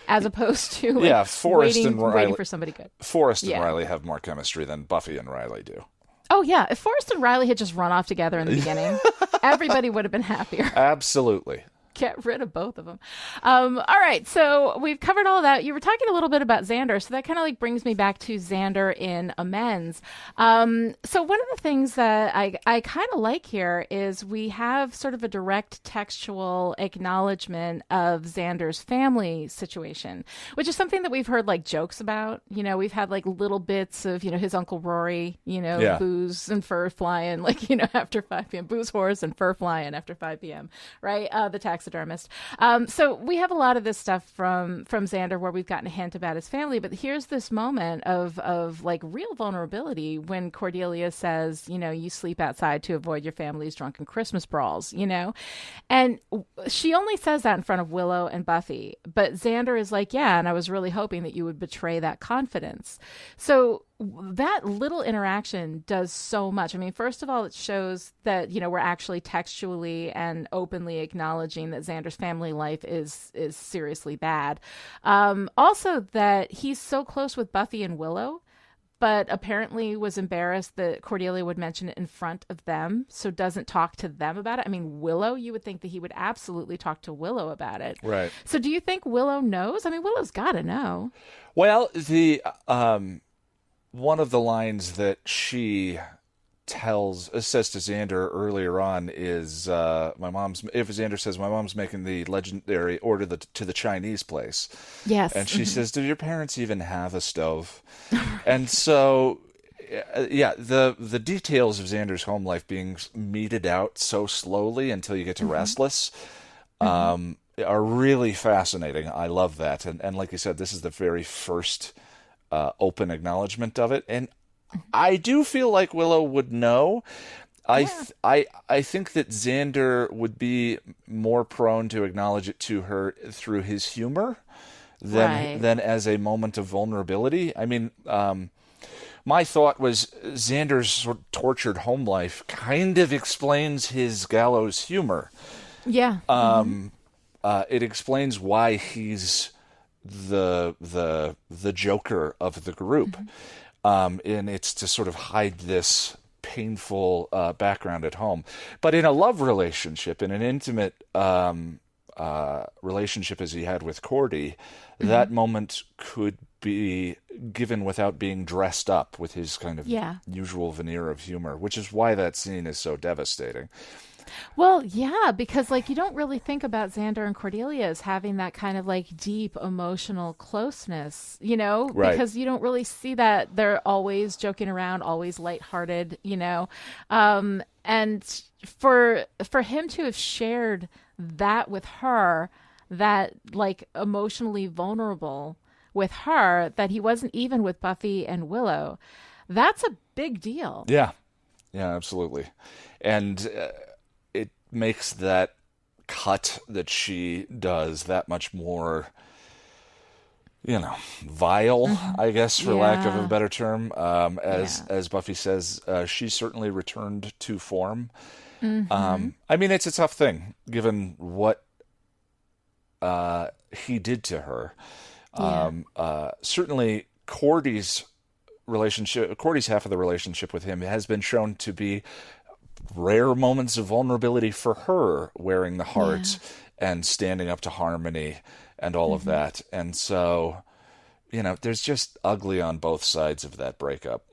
as opposed to, like, waiting for somebody good. Forrest and Riley have more chemistry than Buffy and Riley do. Oh yeah, if Forrest and Riley had just run off together in the beginning, everybody would have been happier. Absolutely. Get rid of both of them. All right, so we've covered all that. You were talking a little bit about Xander, so that kind of, like, brings me back to Xander in Amends. So one of the things that I kind of like here is we have sort of a direct textual acknowledgement of Xander's family situation, which is something that we've heard, like, jokes about. You know, we've had, like, little bits of, you know, his Uncle Rory, you know, booze and fur flying, like, you know, after 5 p.m. Booze, horse, and fur flying after 5 p.m., right? The taxidermist. So we have a lot of this stuff from Xander where we've gotten a hint about his family, but here's this moment of like real vulnerability when Cordelia says, you know, you sleep outside to avoid your family's drunken Christmas brawls, you know, and she only says that in front of Willow and Buffy, but Xander is like, yeah, and I was really hoping that you would betray that confidence. So that little interaction does so much. I mean, first of all, it shows that, you know, we're actually textually and openly acknowledging that Xander's family life is seriously bad. Also, that he's so close with Buffy and Willow, but apparently was embarrassed that Cordelia would mention it in front of them, so doesn't talk to them about it. I mean, Willow, you would think that he would absolutely talk to Willow about it. Right. So do you think Willow knows? I mean, Willow's got to know. Well, one of the lines that she says to Xander earlier on is, if Xander says, my mom's making the legendary order to the Chinese place. Yes. And she says, do your parents even have a stove? And so, yeah, the details of Xander's home life being meted out so slowly until you get to Restless are really fascinating. I love that. And like you said, this is the very first open acknowledgement of it, and I do feel like Willow would know. I think that Xander would be more prone to acknowledge it to her through his humor than as a moment of vulnerability. I mean, my thought was Xander's sort of tortured home life kind of explains his gallows humor. Yeah. It explains why he's the joker of the group, and it's to sort of hide this painful background at home. But in a love relationship, in an intimate relationship as he had with Cordy, that moment could be given without being dressed up with his kind of usual veneer of humor, which is why that scene is so devastating. Well, yeah, because like you don't really think about Xander and Cordelia as having that kind of like deep emotional closeness, you know, because you don't really see that. They're always joking around, always lighthearted, you know, and for him to have shared that with her, that like emotionally vulnerable with her, that he wasn't even with Buffy and Willow, that's a big deal. Yeah, absolutely. And it makes that cut that she does that much more, you know, vile, I guess, for lack of a better term. As Buffy says, she certainly returned to form. I mean, it's a tough thing, given what he did to her. Yeah. Certainly, Cordy's half of the relationship with him has been shown to be rare moments of vulnerability for her, wearing the heart and standing up to Harmony and all of that. And so, there's just ugly on both sides of that breakup.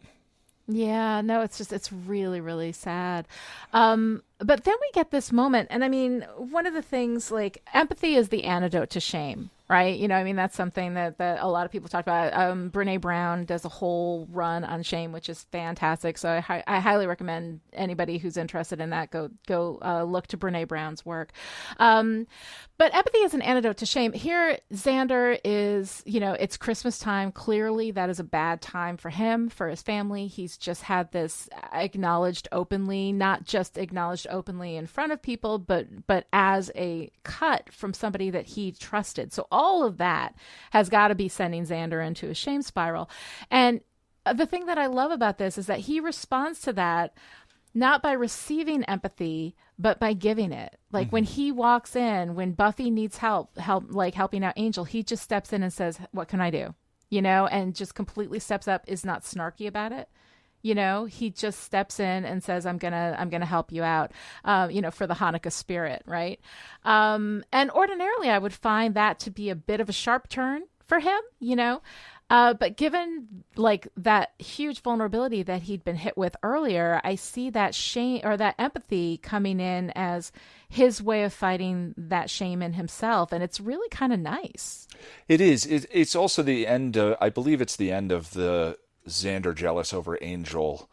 Yeah, no, it's really, really sad. But then we get this moment, and I mean, one of the things, like, empathy is the antidote to shame, right? That's something that a lot of people talk about. Brene Brown does a whole run on shame, which is fantastic. So I highly recommend anybody who's interested in that, go look to Brene Brown's work. But empathy is an antidote to shame. Here, Xander is, it's Christmas time. Clearly, that is a bad time for him, for his family. He's just had this acknowledged openly, not just acknowledged openly in front of people, but as a cut from somebody that he trusted. So all of that has got to be sending Xander into a shame spiral. And the thing that I love about this is that he responds to that not by receiving empathy, but by giving it. Like when he walks in, when Buffy needs help, like helping out Angel, he just steps in and says, "What can I do?" And just completely steps up, is not snarky about it. He just steps in and says, I'm gonna help you out, for the Hanukkah spirit, right? And ordinarily I would find that to be a bit of a sharp turn for him, but given like that huge vulnerability that he'd been hit with earlier, I see that shame or that empathy coming in as his way of fighting that shame in himself. And it's really kind of nice. It is. It's also the end. I believe it's the end of the Xander jealous over Angel.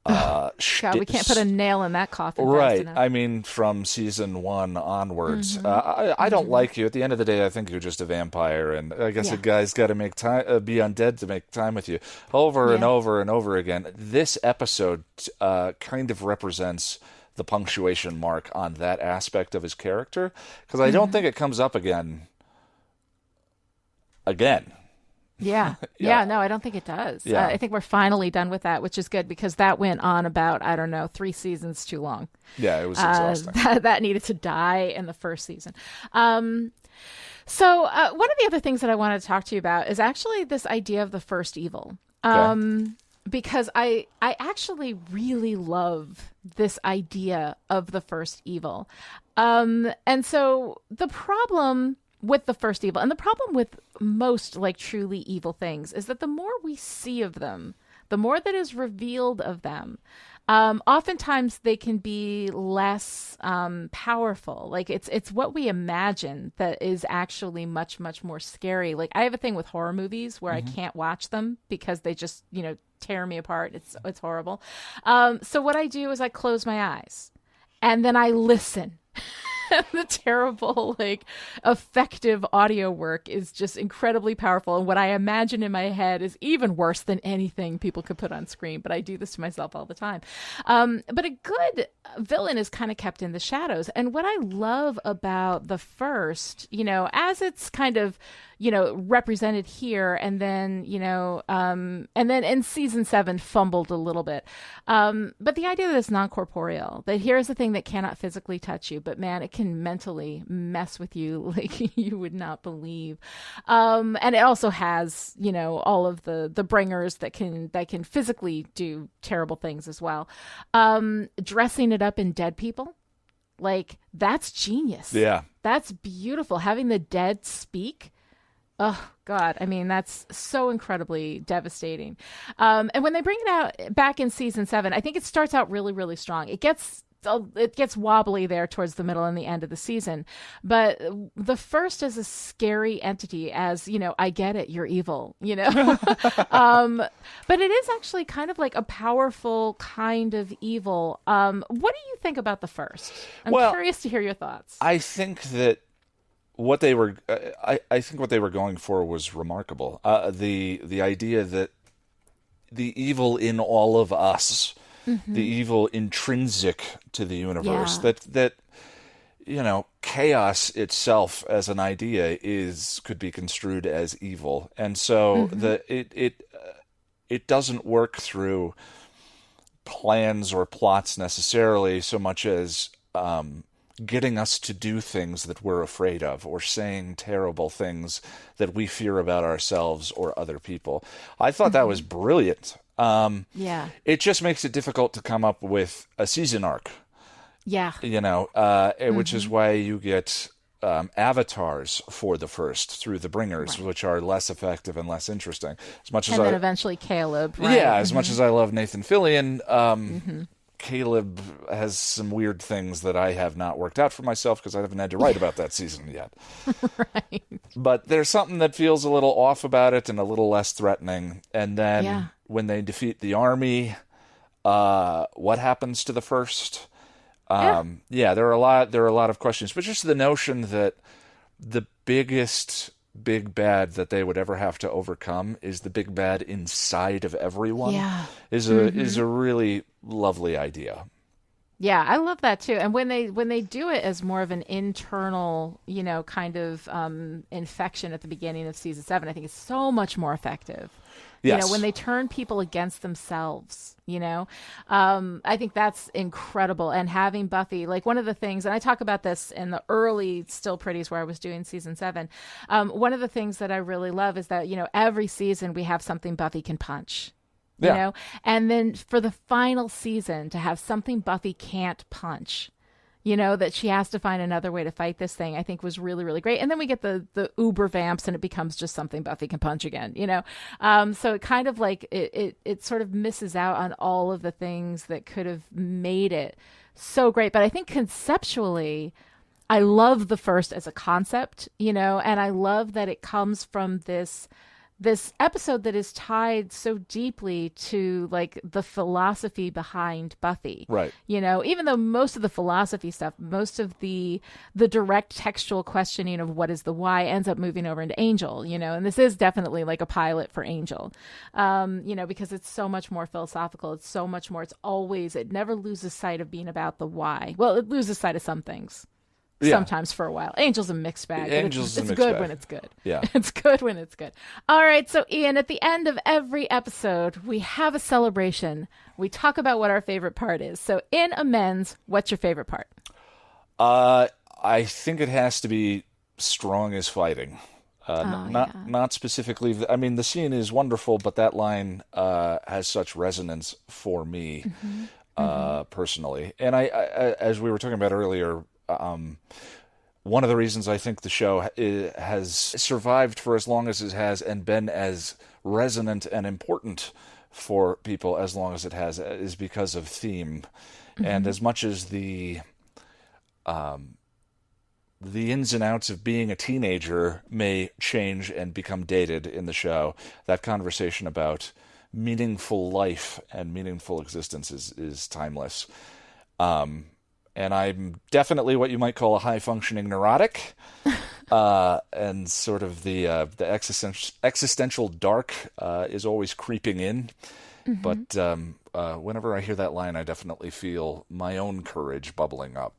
God, we can't put a nail in that coffin. Right. I mean, from season 1 onwards. I don't like you. At the end of the day, I think you're just a vampire, and I guess a guy's got to make time, be undead to make time with you, over and over and over again. This episode kind of represents the punctuation mark on that aspect of his character, because I don't think it comes up again. Yeah. No, I don't think it does. Yeah. I think we're finally done with that, which is good, because that went on about, 3 seasons too long. Yeah, it was exhausting. That needed to die in the first season. So one of the other things that I wanted to talk to you about is actually this idea of the first evil. Because I actually really love this idea of the first evil. And so the problem with the first evil, and the problem with most like truly evil things, is that the more we see of them, the more that is revealed of them, oftentimes they can be less powerful. Like it's what we imagine that is actually much, much more scary. Like I have a thing with horror movies where I can't watch them because they just, tear me apart. It's horrible. So what I do is I close my eyes and then I listen. The terrible, effective audio work is just incredibly powerful. And what I imagine in my head is even worse than anything people could put on screen. But I do this to myself all the time. But a good villain is kind of kept in the shadows. And what I love about the first, as it's kind of, represented here, and then, and then in season 7 fumbled a little bit. But the idea that it's non-corporeal, that here's the thing that cannot physically touch you, but man, it can mentally mess with you like you would not believe. And it also has, all of the bringers that can physically do terrible things as well. Dressing it up in dead people, like that's genius. Yeah. That's beautiful. Having the dead speak. Oh, God. I mean, that's so incredibly devastating. And when they bring it out back in season 7, I think it starts out really, really strong. It gets wobbly there towards the middle and the end of the season. But the first is a scary entity, as, I get it, you're evil, but it is actually kind of like a powerful kind of evil. What do you think about the first? I'm curious to hear your thoughts. I think that what they were, I think what they were going for was remarkable. The idea that the evil in all of us, the evil intrinsic to the universe, that chaos itself as an idea could be construed as evil, and so it doesn't work through plans or plots necessarily so much as getting us to do things that we're afraid of, or saying terrible things that we fear about ourselves or other people. I thought that was brilliant. Yeah. It just makes it difficult to come up with a season arc. Yeah. Which is why you get avatars for the first through the bringers, which are less effective and less interesting. As much as then eventually Caleb. Right? Yeah, as much as I love Nathan Fillion, Caleb has some weird things that I have not worked out for myself because I haven't had to write about that season yet. Right. But there's something that feels a little off about it and a little less threatening. And then when they defeat the army, what happens to the first? There are a lot of questions, but just the notion that the biggest big bad that they would ever have to overcome is the big bad inside of everyone is a really lovely idea. Yeah, I love that too. And when they do it as more of an internal, kind of infection at the beginning of season 7, I think it's so much more effective. Yes. When they turn people against themselves, I think that's incredible. And having Buffy, like one of the things, and I talk about this in the early Still Pretties where I was doing season 7. One of the things that I really love is that, every season we have something Buffy can punch. And then for the final season to have something Buffy can't punch, that she has to find another way to fight this thing, I think was really, really great. And then we get the uber vamps and it becomes just something Buffy can punch again, So it kind of like, it sort of misses out on all of the things that could have made it so great. But I think conceptually, I love the first as a concept, and I love that it comes from this episode that is tied so deeply to like the philosophy behind Buffy. Right. Even though most of the philosophy stuff, most of the direct textual questioning of what is the why ends up moving over into Angel, and this is definitely like a pilot for Angel, because it's so much more philosophical. It's so much more, it never loses sight of being about the why. Well, it loses sight of some things. Sometimes for a while. Angel's a mixed bag. It's good when it's good. Yeah. It's good when it's good. All right. So, Ian, at the end of every episode, we have a celebration. We talk about what our favorite part is. So, in Amends, what's your favorite part? I think it has to be strong as fighting. Not specifically. I mean, the scene is wonderful, but that line has such resonance for me personally. And I, as we were talking about earlier, one of the reasons I think the show has survived for as long as it has and been as resonant and important for people as long as it has is because of theme. And as much as the ins and outs of being a teenager may change and become dated in the show, that conversation about meaningful life and meaningful existence is timeless. And I'm definitely what you might call a high-functioning neurotic, and sort of the existential dark is always creeping in. But whenever I hear that line, I definitely feel my own courage bubbling up.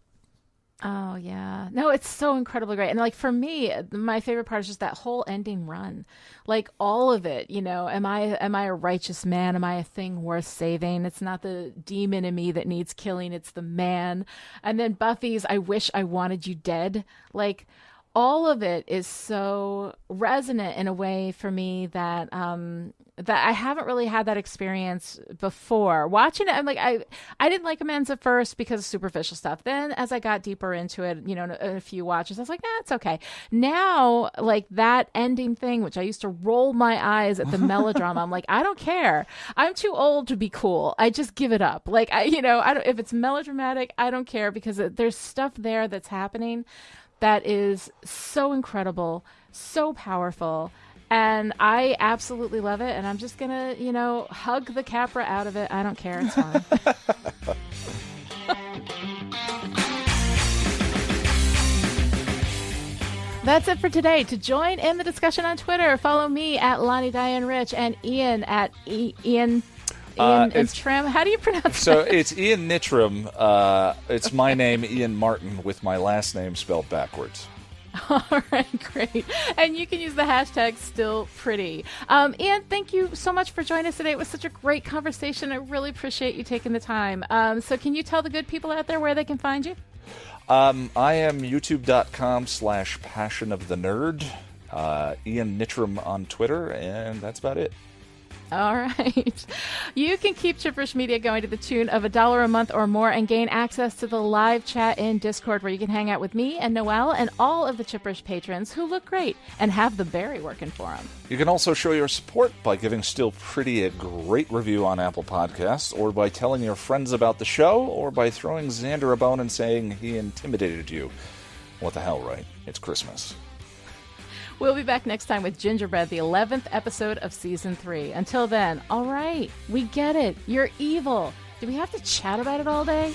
Oh, yeah. No, it's so incredibly great. And like for me, my favorite part is just that whole ending run. Like all of it, am I a righteous man? Am I a thing worth saving? It's not the demon in me that needs killing. It's the man. And then Buffy's, I wish I wanted you dead. Like all of it is so resonant in a way for me that that I haven't really had that experience before. Watching it, I'm like, I didn't like Amends at first because of superficial stuff. Then as I got deeper into it, in a few watches, I was like, it's okay. Now, like that ending thing, which I used to roll my eyes at the melodrama, I'm like, I don't care. I'm too old to be cool. I just give it up. Like, I don't, if it's melodramatic, I don't care because there's stuff there that's happening that is so incredible, so powerful. And I absolutely love it. And I'm just going to, hug the Capra out of it. I don't care. It's fine. That's it for today. To join in the discussion on Twitter, follow me at Lani Diane Rich and Ian at Ian Nitram. How do you pronounce that? So it's Ian Nitram. It's my name, Ian Martin, with my last name spelled backwards. All right, great. And you can use the hashtag #StillPretty. Ian, thank you so much for joining us today. It was such a great conversation. I really appreciate you taking the time. So can you tell the good people out there where they can find you? I am youtube.com/passionofthenerd. Ian Nittram on Twitter, and that's about it. All right. You can keep Chipperish Media going to the tune of $1 a month or more and gain access to the live chat in Discord where you can hang out with me and Noelle and all of the Chipperish patrons who look great and have the berry working for them. You can also show your support by giving Still Pretty a great review on Apple Podcasts, or by telling your friends about the show, or by throwing Xander a bone and saying he intimidated you. What the hell, right? It's Christmas. We'll be back next time with Gingerbread, the 11th episode of Season 3. Until then, all right, we get it. You're evil. Do we have to chat about it all day?